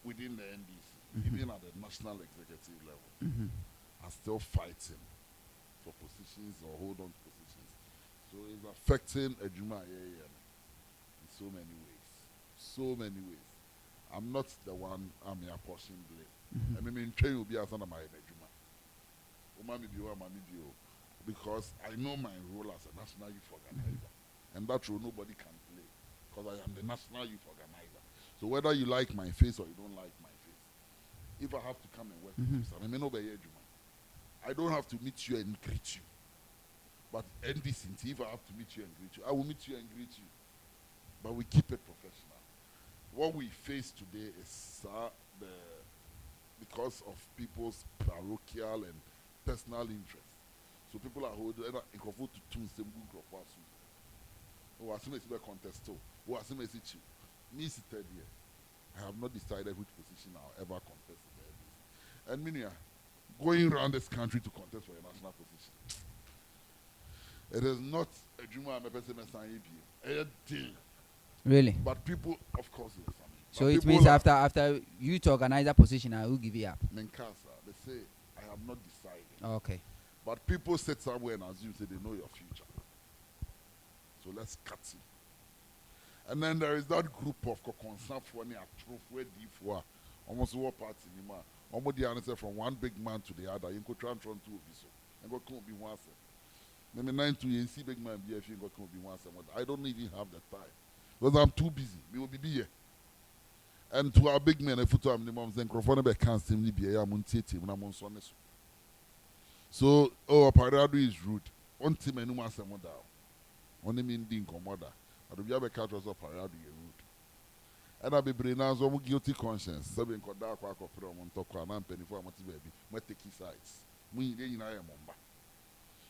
within the NDC, even at the national executive level, are still fighting for positions or hold on to positions. So it's affecting Ejuma in so many ways. So many ways. I'm not the one apportioning blame. I mean, train will be as under my Ejuma. Because I know my role as a national youth organizer. And that role nobody can play. Because I am the national youth organizer. So whether you like my face or you don't like my face, if I have to come and work with you, I don't have to meet you and greet you. But NDC, if I have to meet you and greet you, I will meet you and greet you. But we keep it professional. What we face today is because of people's parochial and personal interests. So people are holding in Kofu to two same group of us. Oh, I see a contest. Oh, I see a situation. Me sitting here. I have not decided which position I'll ever contest in the NDC. And meaning, going around this country to contest for a national position. It is not a Juma and really. But people, of course, yes. So it means after you to organize a position, I will give you up. Menkasa, they say I have not decided. Okay. But people sit somewhere and assume they know your future. So let's cut it. And then there is that group of concerned for any truth where deep for almost what party anymore. Almost the answer from one big man to the other. You could try and two of so and go come be once. Maybe 9 to see big man be if you go come be once. I don't even have the time. Because I'm too busy. We will be here. And to our big men, if you tell them, then Crawford can't seem to be a Munti when I'm on Sonnes. So, Parado is rude. One team and one someone down. Only mean being commoda. But we have a character of Parado rude. And I'll be bringing us one guilty conscience. Seven Kodak, Montoka, and Penny for baby. My take sides. We in I am on.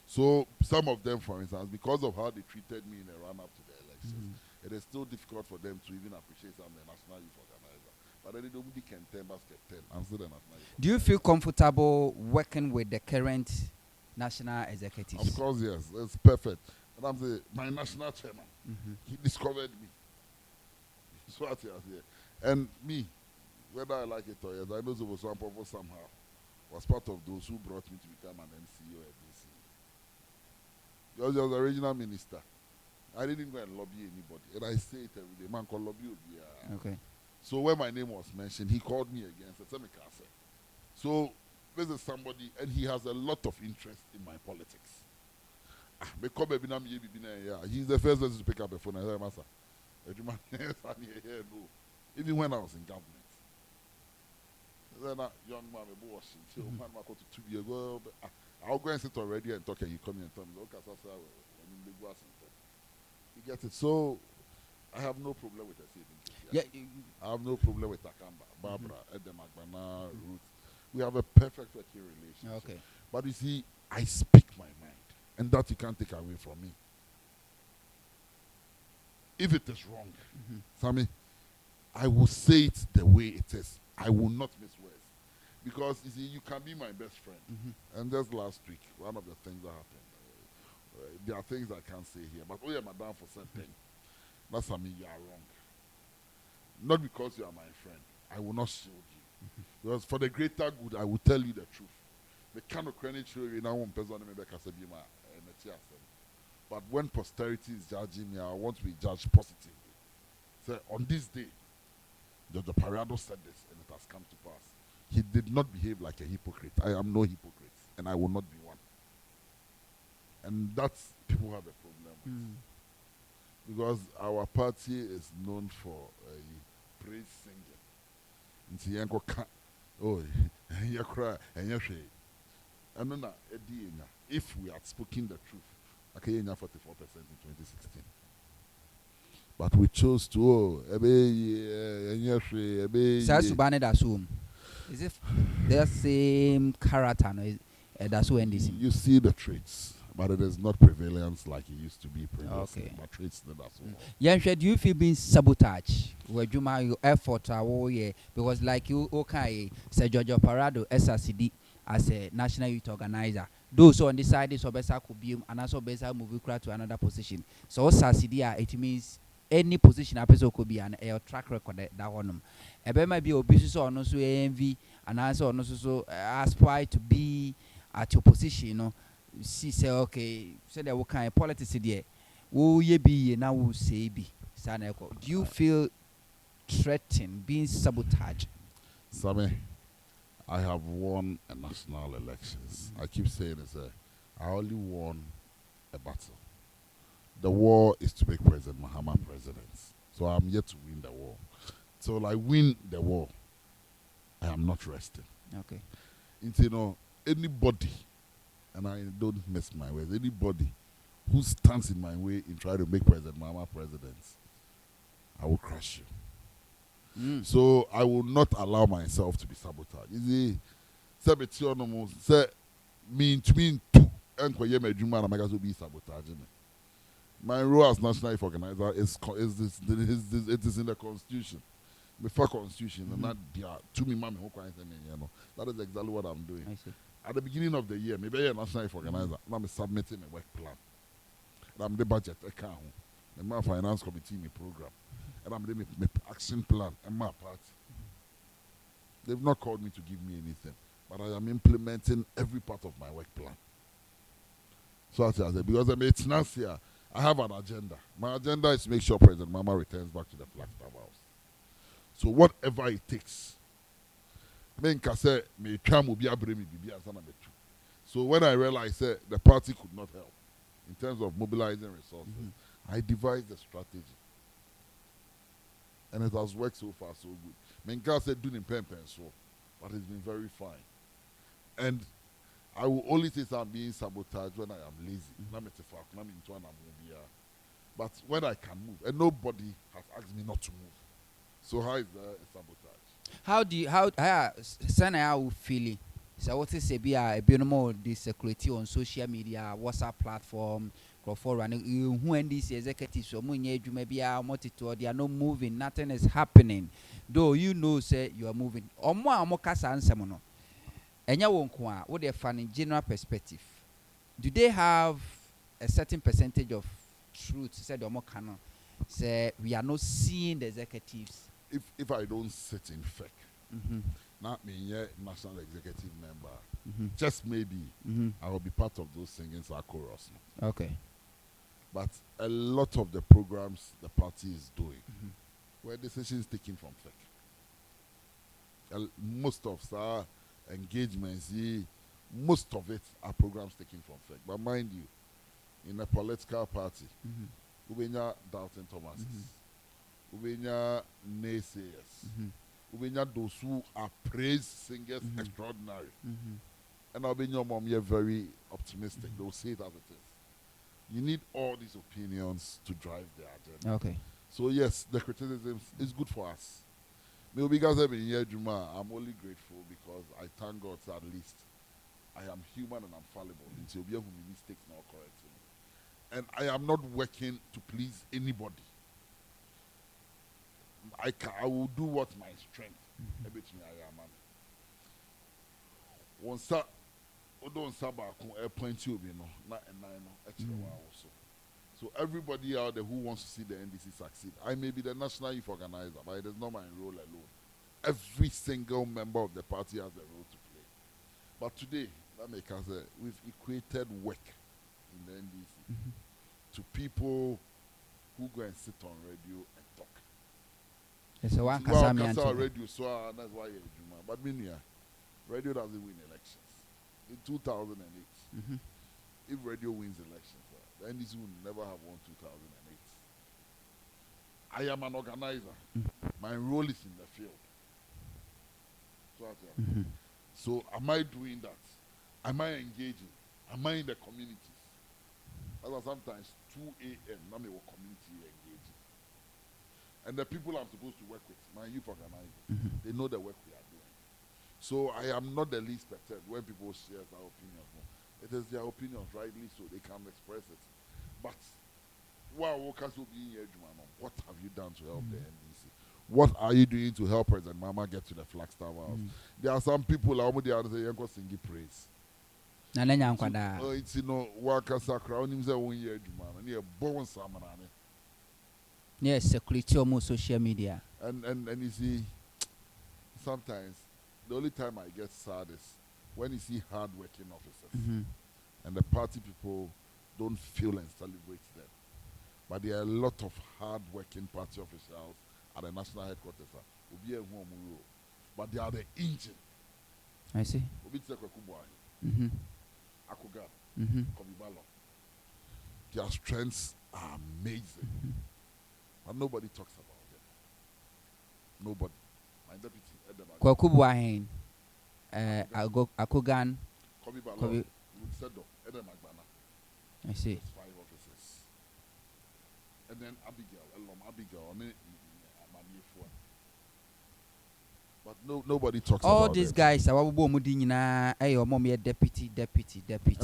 So, some of them, for instance, because of how they treated me in the run up to the elections, it is still difficult for them to even appreciate I'm the national youth organizer. But then they don't can 10 basket 10. I'm still the national youth. Do you feel comfortable working with the current national executives? Of course, yes. It's perfect. And I'm saying, my national chairman, he discovered me. So I here. And me, whether I like it or yes, I know there was some purpose somehow. Was part of those who brought me to become an MCO at DC. He was the original minister. I didn't go and lobby anybody. And I say it every day. Man called lobby. Okay. So when my name was mentioned, he called me again and said, so this is somebody, and he has a lot of interest in my politics. He's the first person to pick up the phone and say, Master, even when I was in government. Then a young man, I'll go and sit already and talk, and you come here and tell me, okay, you get it. So I have no problem with the I have no problem with Akamba, Barbara, Edem Agbana, Ruth. We have a perfect working relationship. Okay. But you see, I speak my mind. And that you can't take away from me. If it is wrong, Sammy, I will say it the way it is. I will not miss words. Because you see, you can be my best friend. And just last week, one of the things that happened, there are things I can't say here, but oh yeah, madam, for something, that's I mean you are wrong. Not because you are my friend. I will not shield you. Because for the greater good, I will tell you the truth. The kind of credit you now one person but when posterity is judging me, I want to be judged positively. So on this day, Judge Parado said this, and it has come to pass. He did not behave like a hypocrite. I am no hypocrite, and I will not be one. And that's people have a problem with. Because our party is known for praise singing. Oh, and you cry, and you say, and then if we had spoken the truth, I can 44% in 2016. But we chose to is it the same character? No? That's who Ndc. You see the traits, but it is not prevalence like it used to be previously. Okay. But traits that's all. Yeah, do you feel being sabotaged? Where you your effort because like you okay, Sir George Parado SRCD as a national youth organizer. Those on this side is Obesa could be and also Obesa move to another position. So SRCD it means any position a person could be an air track record that one. Ebe might be obese or no so envy and also no so aspire to be at your position, you know. See say okay, say there what kind of politics there. Wo ye be now will say be. Do you feel threatened, being sabotaged? Sammy, I have won a national elections. I keep saying this, I only won a battle. The war is to make President Mahama president. So I'm yet to win the war. So I win the war, I am not resting. Okay. You know, anybody, and I don't mess my words, anybody who stands in my way in trying to make President Mahama president, I will crush you. So I will not allow myself to be sabotaged. You see, say me to me two, and for me Juma and I be sabotaging me. My role as national youth organizer it is in the constitution. Before constitution, and not to me, mommy, that is exactly what I'm doing. I see. At the beginning of the year, maybe a national youth organizer, I'm submitting a work plan. And I'm the budget account, and my finance committee, my program, and I'm doing my action plan and my part. They've not called me to give me anything, but I am implementing every part of my work plan. So I said, because I'm here, I have an agenda. My agenda is to make sure President Mama returns back to the Flagstaff House. So whatever it takes. So when I realized that the party could not help in terms of mobilizing resources, I devised a strategy. And it has worked so far so good. Menka said doing pen so, but it's been very fine. And I will only say I'm being sabotaged when I am lazy. But when I can move, and nobody has asked me not to move. So how is the sabotage? How do you send out feeling? So what is a bit more this security on social media, WhatsApp platform, for running who Ndc executives or maybe they are not moving, nothing is happening. Though you know say you are moving. Or more kasa answer mono. Enya wonkwa, what they find in general perspective. Do they have a certain percentage of truth? Said or more canon. Say we are not seeing the executives. If I don't sit in FEC, not me yet national executive member, just maybe I will be part of those singing chorus. Okay. But a lot of the programs the party is doing were decisions taken from FEC. Most of our engagements, most of it are programs taken from FEC. But mind you, in a political party, we have Dalton Thomas. We have naysayers. We have those who are praise singers extraordinary. And I'll be your mom, you're very optimistic. They'll say it as it is. You need all these opinions to drive the agenda. Okay. So yes, the criticism is good for us. Maybe because I've been here, Juma, I'm only grateful because I thank God at least I am human and I'm fallible. Until we have mistakes now correcting. And I am not working to please anybody. I will do what my strength. Everything I am. Once I don't point you, not a nine, also. So everybody out there who wants to see the NDC succeed, I may be the national youth organizer, but it is not my role alone. Every single member of the party has a role to play. But today, that makes us we've equated work in the NDC to people who go and sit on radio and talk. It's a one radio, so that's why you're Juma. But meanwhile, radio doesn't win elections. In 2008, if radio wins elections, the NDC will never have won 2008. I am an organizer. My role is in the field. So am I doing that? Am I engaging? Am I in the communities? Sometimes 2 a.m. I'm a community engaging. And the people I'm supposed to work with, my youth organizers, they know the work we are doing. So I am not the least perturbed when people share their opinions. It is their opinions, rightly so, they can express it. But what have you done to help the NDC? What are you doing to help President Mama get to the Flagstaff House? There are some people out there that say, sing praise. It's yes, security almost social media. And you see, sometimes the only time I get sad is when you see hard-working officers and the party people don't feel and celebrate them. But there are a lot of hard-working party officials at the national headquarters. But they are the engine. I see. Their strengths are amazing. But nobody talks about them. Nobody. My deputy, Kwaku Buahin, Akogan, Kobe Balo, I see. 5 officers. And then Abigail, but nobody talks about all these guys are deputy. And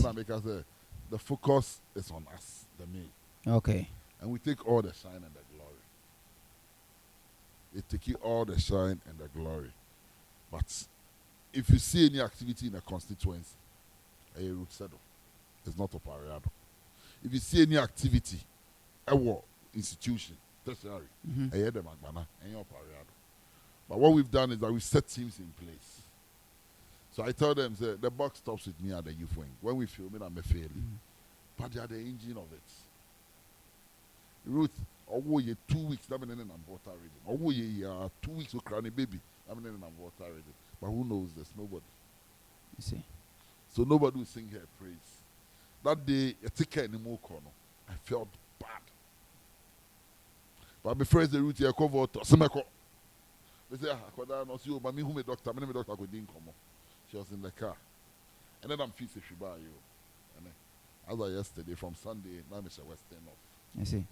I make us say, the focus is on us, the main. Okay. And we take all the shine and the glory. It take all the shine and the glory. But if you see any activity in a constituency, it's not a Opariado. If you see any activity, a war institution, tertiary, but what we've done is that we've set teams in place. So I tell them, the buck stops with me at the youth wing. When we film it, I'm a failure. But they are the engine of it. Ruth, 2 weeks, I'm in an water reading. 2 weeks of crying baby, I'm in an water reading. But who knows this? Nobody. You see. So nobody will sing her praise. That day, a ticket in the corner, I felt bad. But my friends, the route here covered. They say, I not you, but me who me doctor, my name is Doctor Godin Komo. She was in the car. And then I'm feeling she buy you. And then, as I yesterday, from Sunday, now I'm Western off. I see.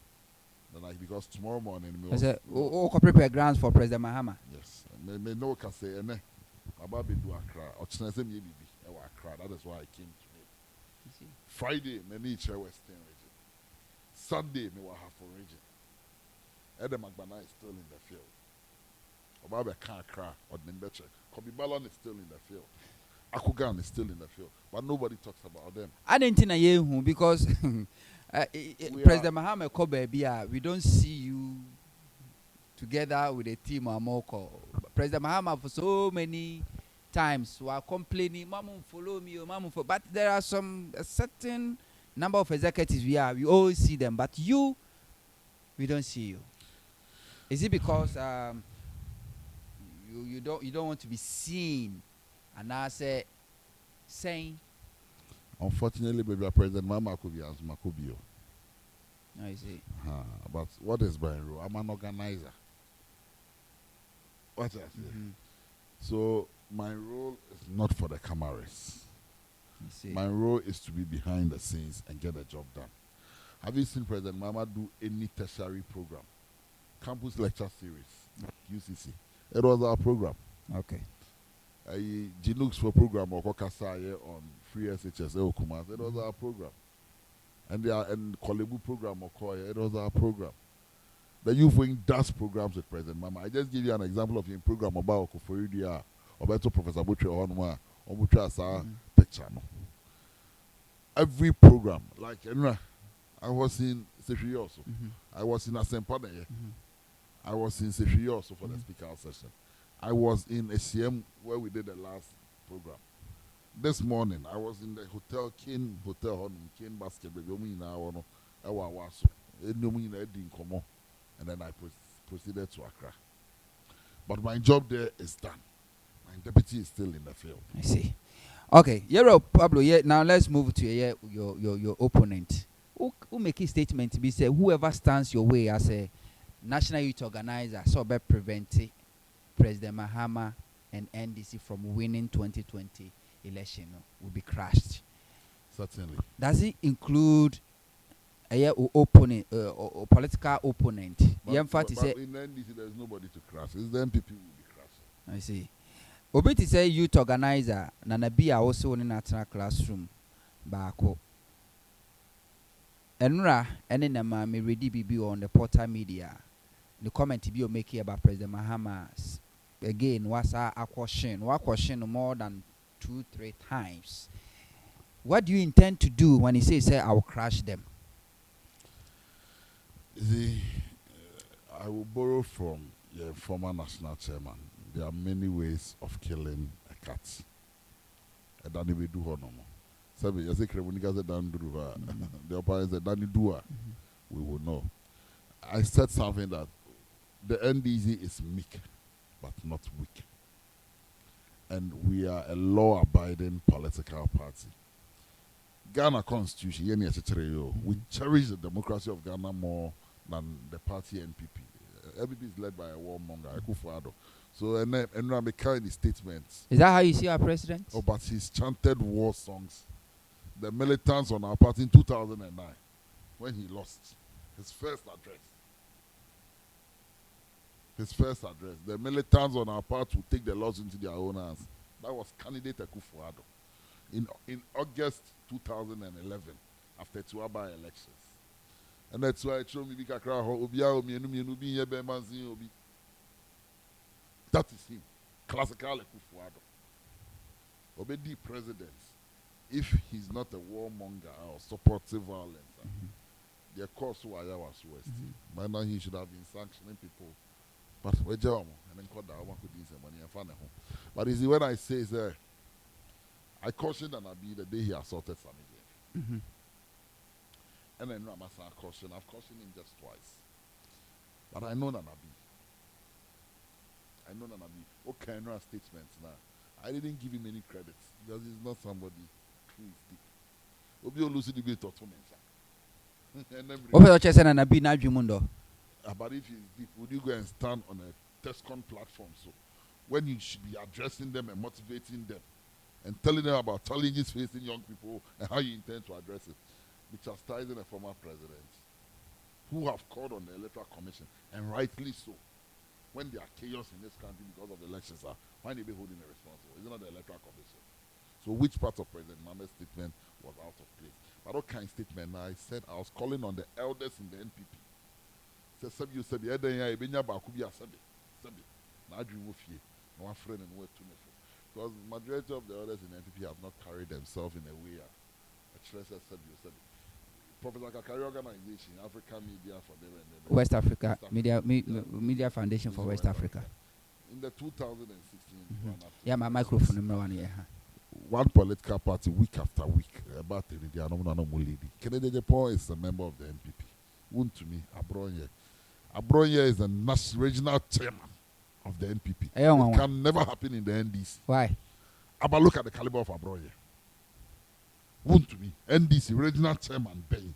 Then because tomorrow morning, I said, prepare grants for President Mahama. Yes. Me no can say, and then, about do Accra. Or Chinese me be Accra. That is why I came today. Friday, me need Western region. Sunday, me will have for region. Edem Agbana is still in the field. Obabe can't cry or Nimbeche. Kobe Ballon is still in the field. Akugan is still in the field. But nobody talks about them. I didn't think because President Mahama Kobe, we don't see you together with a team or Moko. President Mahama for so many times were complaining, Mamu follow me, Mamu follow. But there are a certain number of executives we always see them, but we don't see you. Is it because you don't want to be seen, and I say saying? Unfortunately, baby, President Mama could be as Makubio. I see. But what is my role? I'm an organizer. What I say? So my role is not for the cameras. My role is to be behind the scenes and get the job done. Have you seen President Mama do any tertiary program? Campus lecture series, UCC. It was our program. Okay. a Ginux for program or Kokasa on free SHS Kumasi. It was our program. And Kolebu program or Koya, it was our program. The youth wing does programs with President Mama. I just give you an example of a program about Okoforidia or better Professor Butcher Onwa or Butcher Sa picture. No. Every program, like I was in Sefi also. I was in Asempane. I was in Sefi also for the speaker session. I was in ACM where we did the last program. This morning I was in the hotel King Hotel King Basket baby and then I proceeded to Accra. But my job there is done. My deputy is still in the field. I see. Okay, Pablo. Yeah, now let's move to your opponent. Who make a statement to be say whoever stands your way as a national youth organizer, so be prevent President Mahama and NDC from winning 2020 election will be crushed. Certainly. Does it include a opponent or political opponent? But in NDC there is nobody to crush. It's the MPP will be crushed. I see. Obeti say youth organizer Nanabi are also in a classroom. Bako. Enra ene na ma me ready bibi on the portal media. The comment be making about President Mahama again was a question more than 2-3 times. What do you intend to do when he says I will crush them? I will borrow from your former national chairman. There are many ways of killing a cat. And then we do honour. Sabi, you say Kremunika said the opponent said Danny Dua. We will know. I said something that the NDC is meek, but not weak. And we are a law-abiding political party. Ghana Constitution, we cherish the democracy of Ghana more than the party NPP. NPP is led by a warmonger, Akufo-Addo. So, and I'm making the statements. Is that how you see our president? Oh, but he's chanted war songs. The militants on our party in 2009, when he lost his first address. The militants on our part will take the laws into their own hands. That was candidate Akufo-Addo in August 2011 after 2 elections. And that's why I show me that is him. Classical Akufo-Addo. Obedi president. If he's not a warmonger or supportive violence, the course who I was wasting. By now he should have been sanctioning people. But we and then call that one could use money and find a home. But is when I say I cautioned Nanabi the day he assaulted Sammy. And then Ramasa caution. I've cautioned him just twice. But I know Nanabi. Okay, I know a statement now. I didn't give him any credit because he's not somebody who is deep. Obio Lucy the great but if he's deep, would you go and stand on a TESCON platform? So when you should be addressing them and motivating them and telling them about challenges facing young people and how you intend to address it, which chastising a former president who have called on the Electoral Commission, and rightly so, when there are chaos in this country because of the elections, why they be holding a responsible? It's not the Electoral Commission. So which part of President Mame's statement was out of place? But what kind of statement? I said I was calling on the elders in the NPP. Sabi, because majority of the others in NPP have not carried themselves in a way. Professor Kakari organization, African Media for them and West Africa Media Foundation for West Africa. In the 2016, yeah, my microphone number 1 year. One political party week after week about the Kennedy Japan is a member of the NPP. Wouldn't to me, Abroye is the regional chairman of the NPP. It can never happen in the NDC. Why? But look at the caliber of Abroye. Wouldn't to me, NDC regional chairman Bain.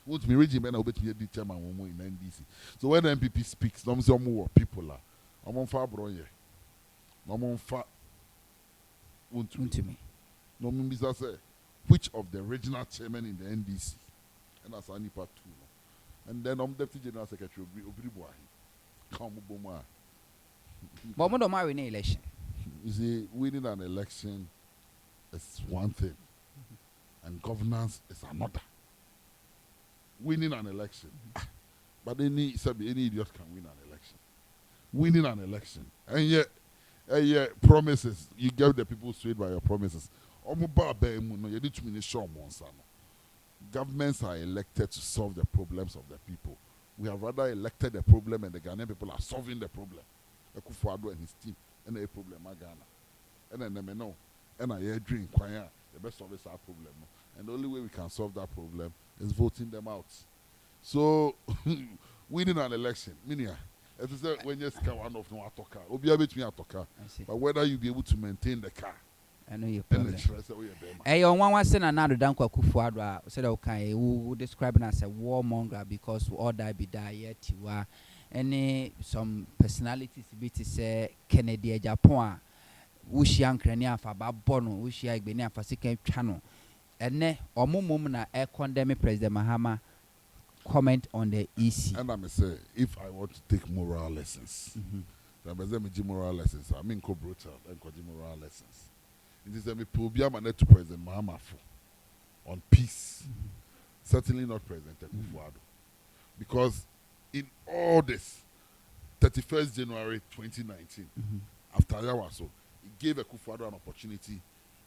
Wouldn't to me, regional the chairman in NDC. So when the NPP speaks, some more people are. I'm on far Abroye. I'm on far. Wouldn't to me. No, Mr. say, which of the regional chairman in the NDC? And that's only part 2. And then I'm Deputy General Secretary Obribwa. Come Boma. But we don't marry in election. You see, winning an election is one thing, and governance is another. Winning an election, but any idiot can win an election. Winning an election, and yet promises you give the people swayed by your promises. Governments are elected to solve the problems of the people. We have rather elected the problem, and the Ghanaian people are solving the problem. Akufo-Addo and his team, and the problem are Ghana. And then they know, and I hear drink choir, the best of us our problem. And the only way we can solve that problem is voting them out. So, winning an election, meaning, as I said, when you scan one of no atoka, or be able to atoka, but whether you be able to maintain the car. I know your problem. Hey, on one saying another Danko Akufo-Addo said, okay, who describing as a warmonger because we all die be die yet you are. Any some personalities be to say Kennedy Japan, Wushi Ankrania for Babono, Wushi Agbenia for second channel. And ne or mumuna air condemn President Mahama comment on the EC. And I'm say if I want to take moral lessons, moral lessons, I mean co-brutal and moral lessons. It is a me to President Mahama on peace. Certainly not President Akufo-Addo. Because in all this, 31st January 2019, after Yawaso, he gave Akufo-Addo an opportunity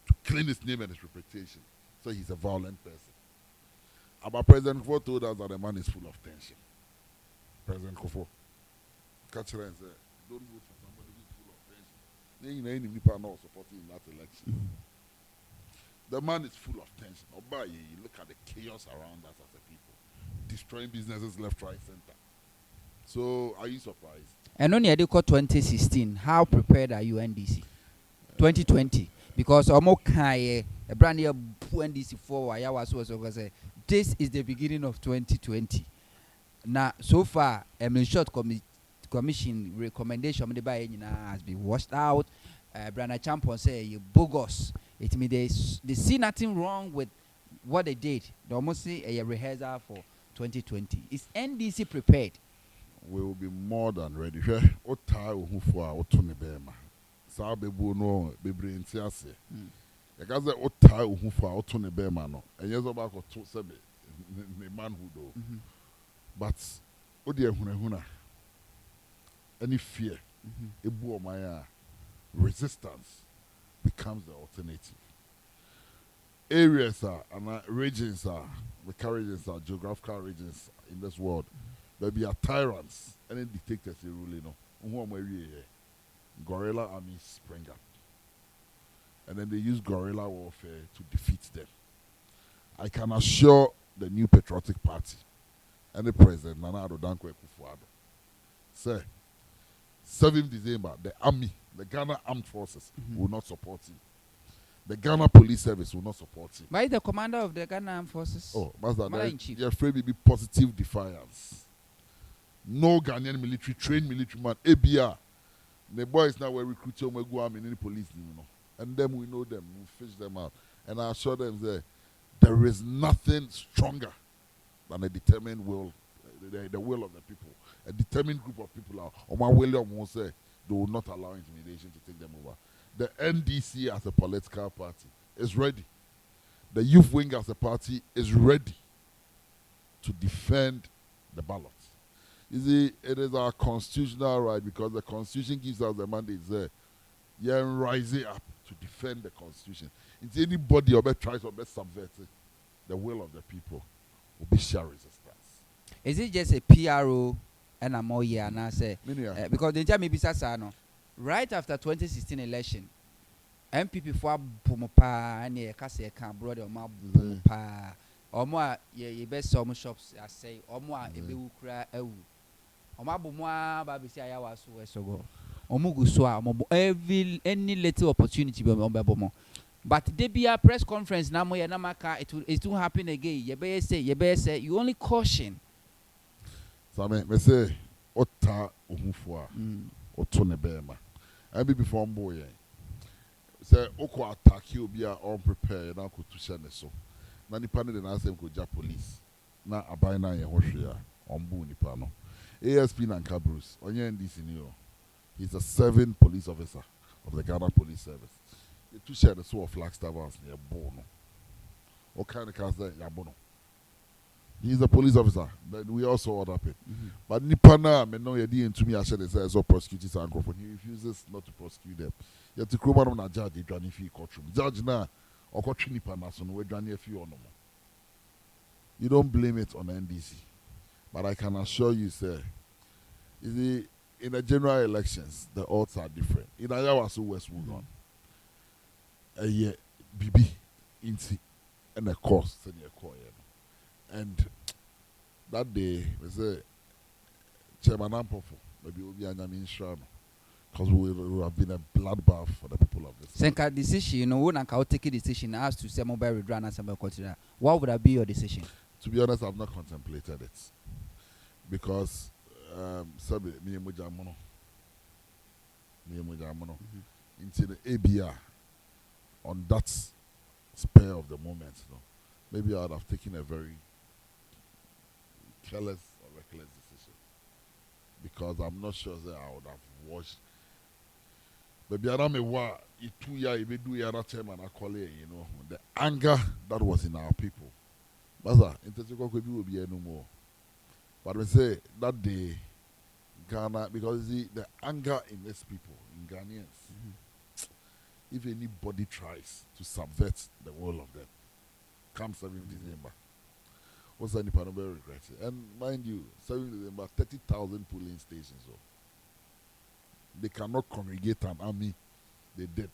to clean his name and his reputation. So he's a violent person. But President Kufo told us that the man is full of tension. President Kufo, catch her and say, don't vote for somebody who's full of tension. Any people are not supporting in that election. The man is full of tension. You look at the chaos around us as a people, destroying businesses left, right, center. So, are you surprised? And only Ediko 2016, how prepared are you, NDC? 2020, because Omokai, a brand new NDC for Ayawas this is the beginning of 2020. Now, so far, short commission recommendation has been washed out. Brana Champion say you bogus. It means they see nothing wrong with what they did. They almost see a rehearsal for 2020. Is NDC prepared? We will be more than ready. Ota uhufo otone bema. Sa bebu no bebre ntiase. Yakaze ota uhufo otone bema no. Enyezo ba ko to sebe ne manhood o. But odi ehunahuna. Any fear, ebu omaya, resistance becomes the alternative. Areas are and regions are the regions are geographical regions in this world. There be a tyrants and then dictators they rule, guerrilla armies spring up. And then they use guerrilla warfare to defeat them. I can assure the new patriotic party and the president, Nana Addo Dankwa Akufo-Addo, say, 7th December, the army, the Ghana Armed Forces will not support him. The Ghana Police Service will not support him. Why the commander of the Ghana Armed Forces? Oh, Master, you're afraid to be positive defiance. No Ghanaian military, trained military man, ABR. The boys now were recruiting go army in the police, and then we know them, we fish them out. And I assure them that there is nothing stronger than a determined will, the will of the people. A determined group of people are, Omar William will say, they will not allow intimidation to take them over. The NDC as a political party is ready. The youth wing as a party is ready to defend the ballot. You see, it is our constitutional right because the Constitution gives us the mandate there. You're rising up to defend the Constitution. If anybody or tries to subvert the will of the people, will be sheer resistance. Is it just a PRO and a more year? And I say, because the time maybe no. Right after 2016 election, MPP for Pumopa and a Cassia can brother Pumopa or more ye best some shops I say or more a be cry Omabumwa Babisia was so go Omuguswa every any little opportunity be on Babomo. But there be a press conference now moya namaka it will happen again. You better say you only caution. So I say Ota Umufwa Otone Bema. I be before boy. Say Oko attack you be unprepared now could to share so. Na nipa ne na asem ko ja police. Na abai na ye hohwe a ombu nipa no. ASP Nanka Bruce, onye NDC ni o. He's a 7th police officer of the Ghana Police Service. The two share the sort of Flagstaff house near Bono. What kind of cars there? Yabono. He's a police officer. But we also order it. But Nipana, me know you're to me. I said they so prosecutors and Crawford. He refuses not to prosecute them. You have to come on a judge. He done if he courtroom. Judge now, or courtroom Nipana. So we done if you or no more. You don't blame it on NDC, but I can assure you, sir. In the general elections, the odds are different. In Ayawaso West Wugon, a year, BB, Inti, and a course, senior core. And that day, we say, Chairman Ampofo, maybe we'll be an Inshrano, because we will have been a bloodbath for the people of this. Senka decision, you know, when I take a decision as to say mobile withdrawn and some consider, what would that be your decision? To be honest, I've not contemplated it. Because, sabi, me mujamono, into the ABR, on that spur of the moment, you know, maybe I would have taken a very careless or reckless decision. Because I'm not sure that I would have watched. But I don't know 2 years, if do yara chairman, I call it, you know, the anger that was in our people. Master, Interchange will be no more. But we say that day, Ghana, because the anger in these people, in Ghanaians, if anybody tries to subvert the will of them, come 7th December, what's any part of regret? And mind you, 7th December, 30,000 polling stations. So they cannot congregate an army. They did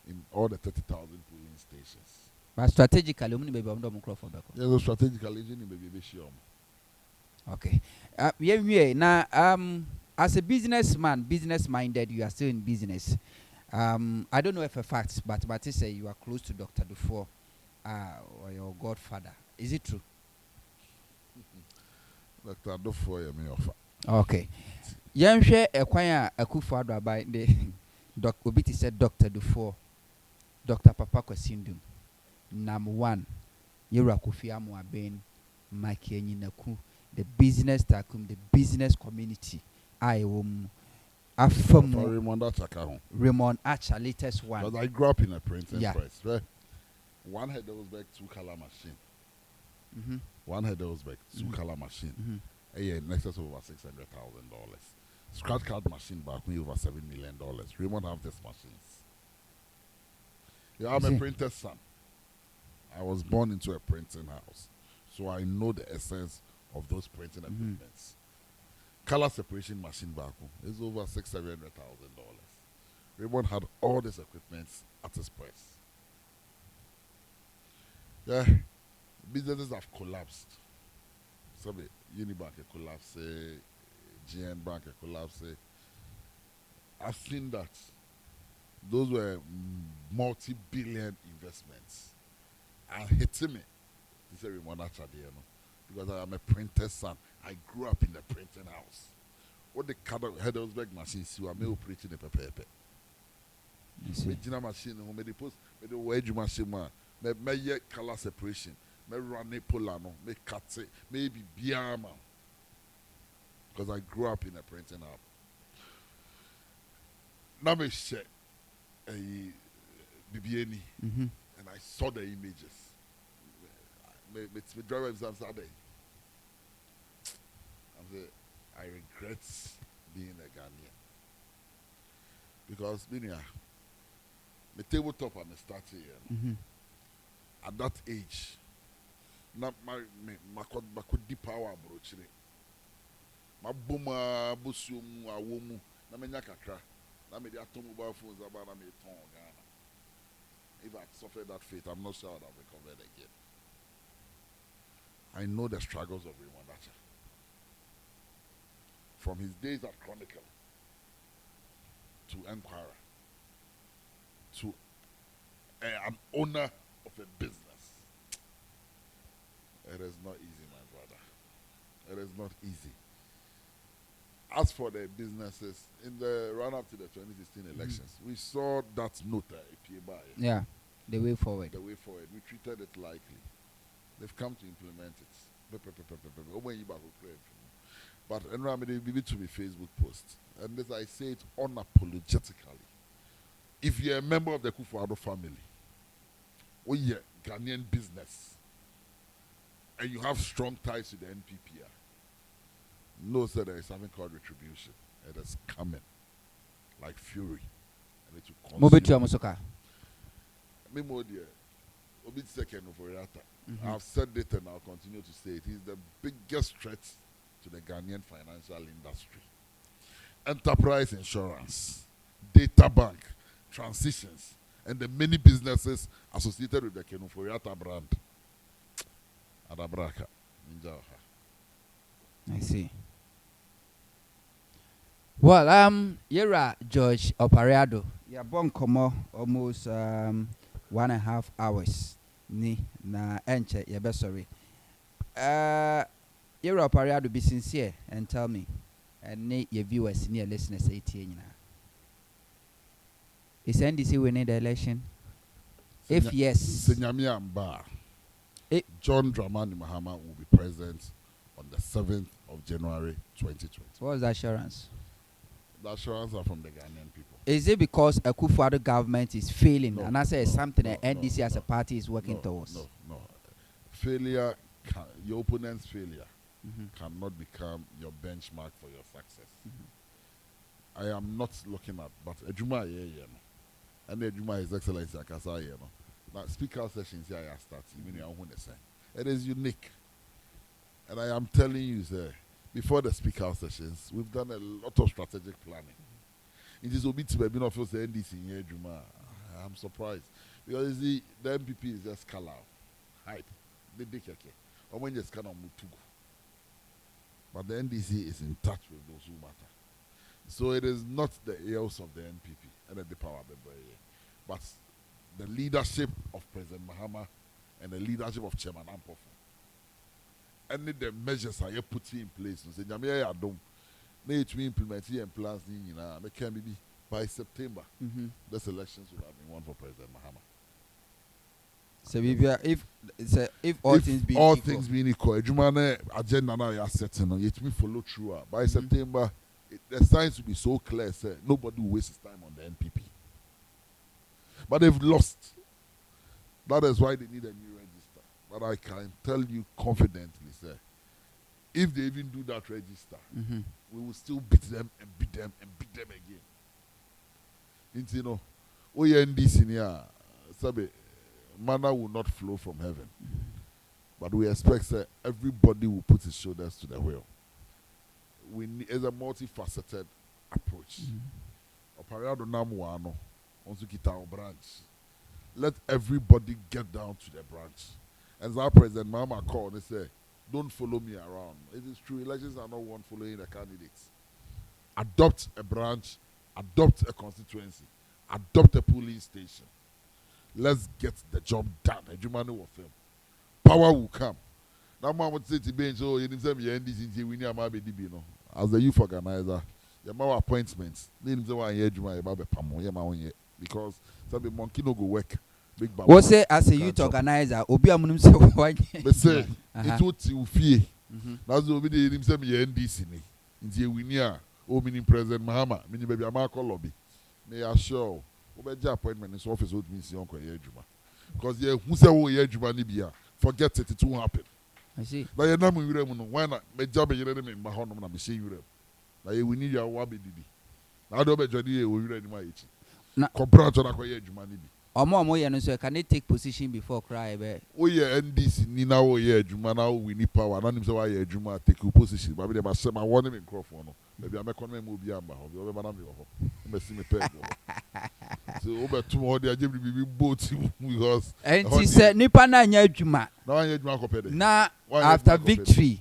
in all the 30,000 polling stations. But strategically, we need to be for back. Yeah, strategically, you need to be sure. Okay. Yeah. Now, as a businessman, business-minded, you are still in business. I don't know if a fact, but you say you are close to Dr. Dufour, or your godfather. Is it true? Dr. Dufour, you may offer. Okay. Yamshe Ekwaya Akufo-Addo by the Dr. Obiti said Dr. Dufour, Dr. Papa Kwasindum. Number 1, Yura Kofi Amoaben, Mike Enyinaku, the business takum, the business community. I Raymond Archer, latest one. Because I grew up in a printing press, right? One head was back 2-color machine. One head was back 2-color machine. A year in excess of over $600,000. Scratch card machine back me over $7 million. Raymond have these machines. Yeah, I'm a printer's son. I was born into a printing house, so I know the essence of those printing equipments. Color separation machine back is over $600,000. Raymond had all these equipments at his press. Yeah, businesses have collapsed. So Unibank collapsed, GN Bank collapsed. I've seen that. Those were multi-billion investments. And hitting me. This is Raymond Archer, you know, because I am a printer's son. I grew up in the printing house. What the Hedelsberg machines you are me operating a paper. Regina machine, who made the post, made the wedge machine, me color separation, me run a polano, me cut it, maybe biama. Because I grew up in a printing house. Now me share a BBNE. And I saw the images. My driver exams are there. I regret being a Ghanaian. Because the tabletop and the start here. At that age, not my deep power brochire. My boma busum awomu na menya kakra. Na me the automobile phones about na me ton Ghana. If I suffered that fate, I'm not sure I'd have recovered again. I know the struggles of Raymond Archer. From his days at Chronicle to Enquirer to an owner of a business. It is not easy, my brother. It is not easy. As for the businesses, in the run-up to the 2016 elections, we saw that note by. Yeah, the way forward. The way forward. We treated it lightly. They've come to implement it. But they give it to me Facebook post. And this I say it unapologetically. if you're a member of the Kufuor family, or you're Ghanaian business, and you have strong ties to the NPP, know that there is something called retribution. It is coming like fury. And it will consume. Me more dear, Obi second for Yata. I've said it and I'll continue to say it. He's the biggest threat to the Ghanaian financial industry. Enterprise insurance, data bank, transitions, and the many businesses associated with the Kenuforiata brand. Adabraka. I see. Well, Yera George Opariado. You're born como almost 1.5 hours. Ni na enche you're sorry. Yera Opariado, be sincere and tell me. And need your viewers and your listeners 18 now. Is NDC winning the election? If yes, Senyamia Mba, John Dramani Mahama will be president on the 7th of January 2020. What's the assurance? The assurance are from the Ghanaian people. Is it because a Kufuor government is failing? And I say it's something that NDC as a party is working towards? No. Failure, your opponent's failure cannot become your benchmark for your success. I am not looking at, but Ejuma and Ejuma His Excellency Akasa now speaker sessions here I start. It is unique, and I am telling you, sir, before the speaker sessions, we've done a lot of strategic planning. It is obit to be not for the NDC in Ejuma. I'm surprised because the MPP is just color hype. They keke. Or when you kind of mutugo. But the NDC is in touch with those who matter. So it is not the ills of the NPP and the power of the but the leadership of President Mahama and the leadership of Chairman Ampofu. Any the measures are putting in place. So Nyamia Adom, they to implement and plans they can be by September. Those elections will have been won for President Mahama. So if all things being equal, Jumane agenda now you are setting, yet we follow through. By September, the signs will be so clear. Say nobody will waste his time on the NPP. But they've lost. That is why they need a new register. But I can tell you confidently, sir, if they even do that register, we will still beat them and beat them and beat them again. You know, NDC here, sabe. Manna will not flow from heaven. But we expect that everybody will put his shoulders to the wheel. We need a multifaceted approach. Opariado Namuano, onto kita branch. Let everybody get down to the branch. As our President Mama called, they say, don't follow me around. It is true, elections are not one following the candidates. Adopt a branch, adopt a constituency, adopt a polling station. Let's get the job done. Will film. Power will come. Now, I would say to be so you didn't say NDC we need a as the youth organizer, your more appointments. Didn't say why you because some monkey no go work. Big bang. What say as a youth organizer? Obi amunum say why? But say it would you fear. That's the Obi didn't say NDC ni. Inti we need o meaning President Mahama. Meaning baby Amako lobby. May assure. Appointment in his office would mean because who said forget it won't happen. I see. But you know why not? My job is in my home. I'm saying you. Like we need your wabi didi. I don't bet you will read my age. Compare to that. Can they take position before cry? Oh yeah, NDC Nina. Oh yeah, Juma now we need power. None of them say Juma take a position. But they must say my one in Crawford. Maybe I'm a economic move beyond my home. I'm see me pay. So over 200, I give you both because. And he said, "Nipa na nya Juma." Now after victory,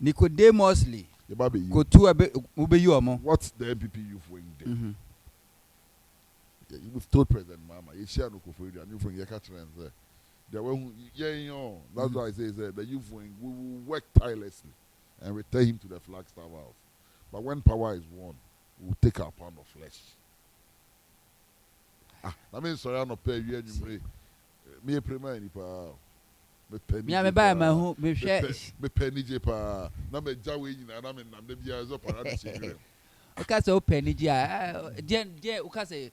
Nicodemusly. Go to a bit. What's the MPP youth wing did? We've told President Mama, you share no for you, and you from your catcher and say, that's why I say the youth wing we will work tirelessly and return him to the Flagstaff House. But when power is won, we will take our pound of flesh. I mean, sorry, I'm not paying you. Me a premier any pa. Me buy my home. Me share. Me penny jepa. Na me jawe ni na me nam de bia zo para de chire. O ka say o penny je. Je o ka say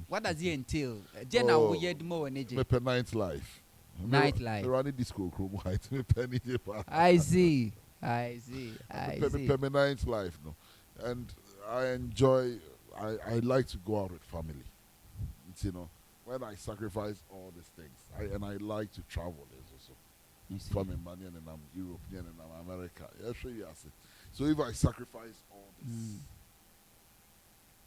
What does it entail? Jenna, we had more energy. Me nightlife. Nightlife. Me running disco crew. Me penny. I see. I Me see. nightlife, no, and I enjoy. I like to go out with family. It's, when I sacrifice all these things, I like to travel also. From Emmanuel and I'm European and I'm America. Yeah, sure, yes. So if I sacrifice all this,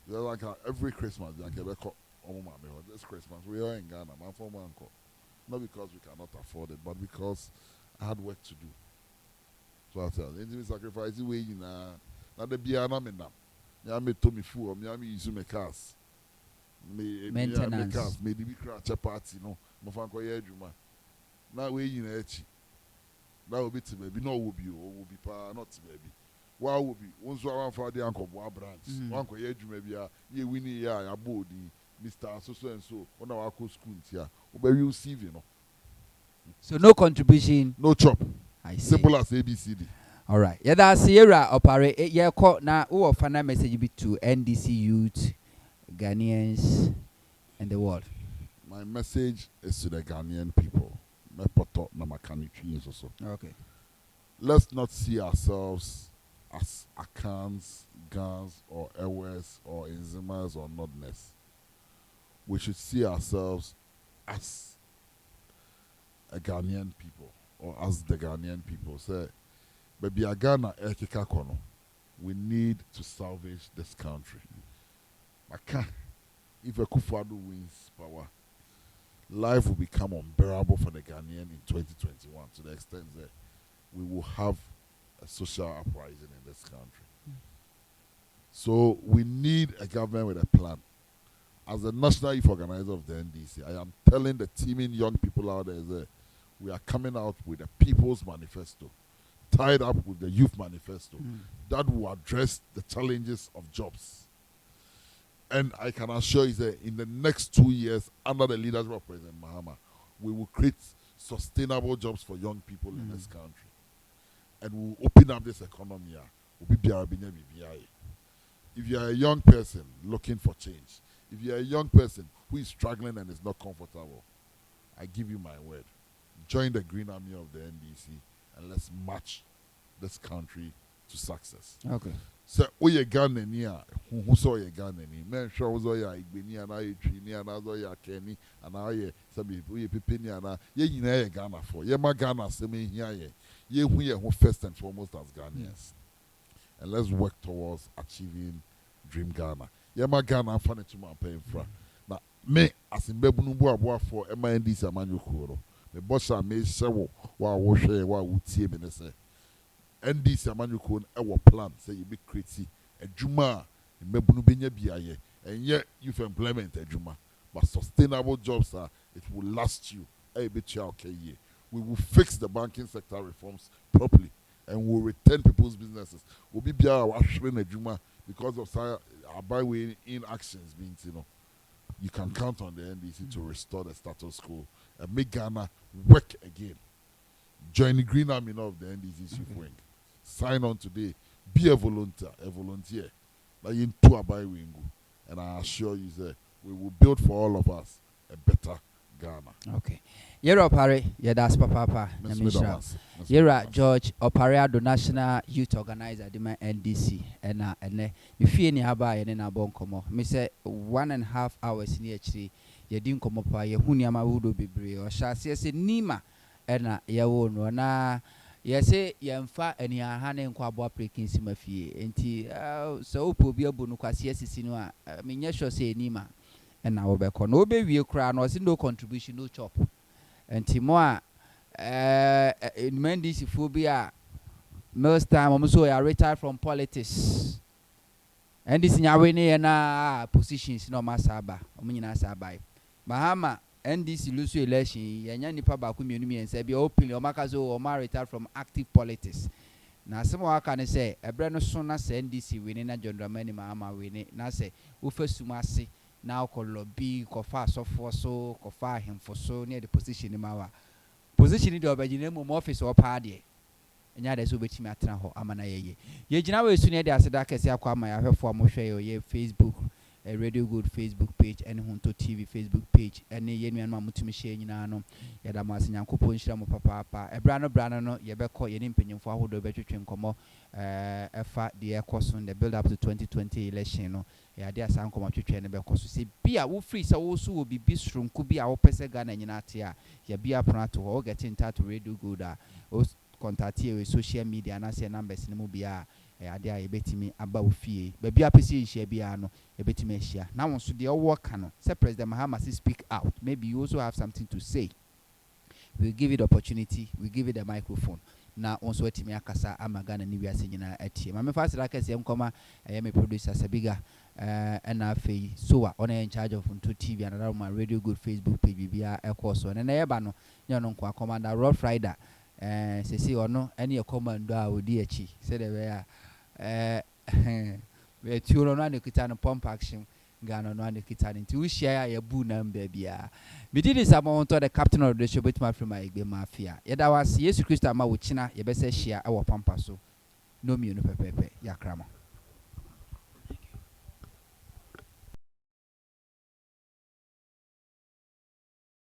like every Christmas, this Christmas we are in Ghana, my former uncle. Not because we cannot afford it, but because I had work to do. So I tell you, sacrifice the way now the piano me now. Me me to me fool, me use my cars. Maintenance. Me cars, me the big party, no. My fan ko ye adwuma. Now we echi. That will be to baby. No will be pa not to baby. Why will be? Once one for the uncle boy branch. One ko ye adwuma bia ye winnie ya abodi Mr. So and so on our school here. We receive, So no contribution. No chop. I see. Simple as ABCD. All right. Yeah, that's Sierra operate. Yeah, call now. Who final message be to NDC youth, Ghanaians, and the world? My message is to the Ghanaian people. Okay. Let's not see ourselves as Akans, Gans, or Ewes, or Inzimas, or Nodness. We should see ourselves as a Ghanaian people, or as the Ghanaian people. Say, baby, Ghana, we need to salvage this country. If Akufo-Addo wins power, life will become unbearable for the Ghanaian in 2021 to the extent that we will have a social uprising in this country. So we need a government with a plan. As the national youth organizer of the NDC, I am telling the teeming young people out there that we are coming out with a People's Manifesto, tied up with the Youth Manifesto, that will address the challenges of jobs. And I can assure you that in the next 2 years, under the leadership of President Mahama, we will create sustainable jobs for young people in this country. And we will open up this economy. If you are a young person looking for change, if you are a young person who is struggling and is not comfortable, I give you my word. Join the Green Army of the NDC and let's march this country to success. Okay. So, we are Ghanaian, who saw a Ghanaian, men show was a Igbini and I Trini and I Kenny and I some people, Pipini and ye Ghana for ye ma Ghana, semi here, ye who first and foremost as Ghanaians. And let's work towards achieving Dream Ghana. Ye ma Ghana, funny to my paying fra. Now, me as in Bebunumbu for MNDC Amanu Kuro, the boss I made several while we share what we see me say. NDC Amanyukon our plan say you be creative a juma in Mebunu Benya Biaye and yet youth employment a juma. But sustainable jobs it will last you a bit year. We will fix the banking sector reforms properly and we'll return people's businesses. We'll be our a juma because of our byway inactions being you can count on the NDC to restore the status quo and make Ghana work again. Join the Green Army of the NDC's youth wing. Sign on today. Be a volunteer. Like in Tuabaiwingu. And I assure you that we will build for all of us a better Ghana. Okay. Yera Opare, that's Papa. Yera George Opare, National Youth Organizer, the NDC. And if you any and then bonkomo. Me say 1.5 hours in actually. You didn't come up by your Hunyama Wudo Bibri or Shasi Nima. And ya won na yese yemfa ani ahane nkwa abo prekin simafie enti so opo abu no kwase asisi no a menye sure say enima na wo be ko no be wie kra no say no contribution no chop enti mo a NDC phobia most time omo so ya retire from politics NDC nyawe ne na positions no masaba omo nyina saba Mahama NDC lose election yanya nipa ba ku mienu miensa bia openly o maka so o ma retire from active politics na asemo aka ne say ebre no so na say NDC wini na John Dramani Mahama wini na say wo fasuma ase na o lobby ko fa asofo so ko fa ahemfo so near the position ni mawa position ni obagine mu office o pa de enya de so betimi atena ho amana ye gina we su ne de aseda kese akwa ama ya hwefo mo hwe ye Facebook Radio Good Facebook page and Hunto TV Facebook page and yenu and mamutumi share nyina no yada mas nyankopon hira mo papa brano no yebekọ yeni mpanyimfo ahodo betwetwe nkomo efa the ekoso the build up to 2020 election no yade asan komo twetwe ne bekoso se bia wo free se wo so wo bibi sronku bia wo pese Ghana nyina ate a ya bia prato wo get in touch Radio Good a contact your social media na say numbers ni mu bia ade a yebetimi aba ofie ba bia pese nhia bia no yebetimi ahia na won so de wo ka no say President Mahama speak out, maybe you also have something to say. We give it opportunity, we give it a microphone. Na onso etimi akasa amagana ni wiase nyina atie ma me fast like say mkoma me producer Sabiga na afei so on in charge of HuntorTV and another Radio Good Facebook page bia ekoso na yeba no nya no kwa commander Rough Rider sesi ono ene commando a odi achi say the we tuoro no kita no pump action Ghana no and kita nti we share ya bu number bia me did this amount to the captain of the show bit my from my igbe mafia yeda was Yesu Christ ama wo china ye be say share e wo pampa so no me no pepepe yakrama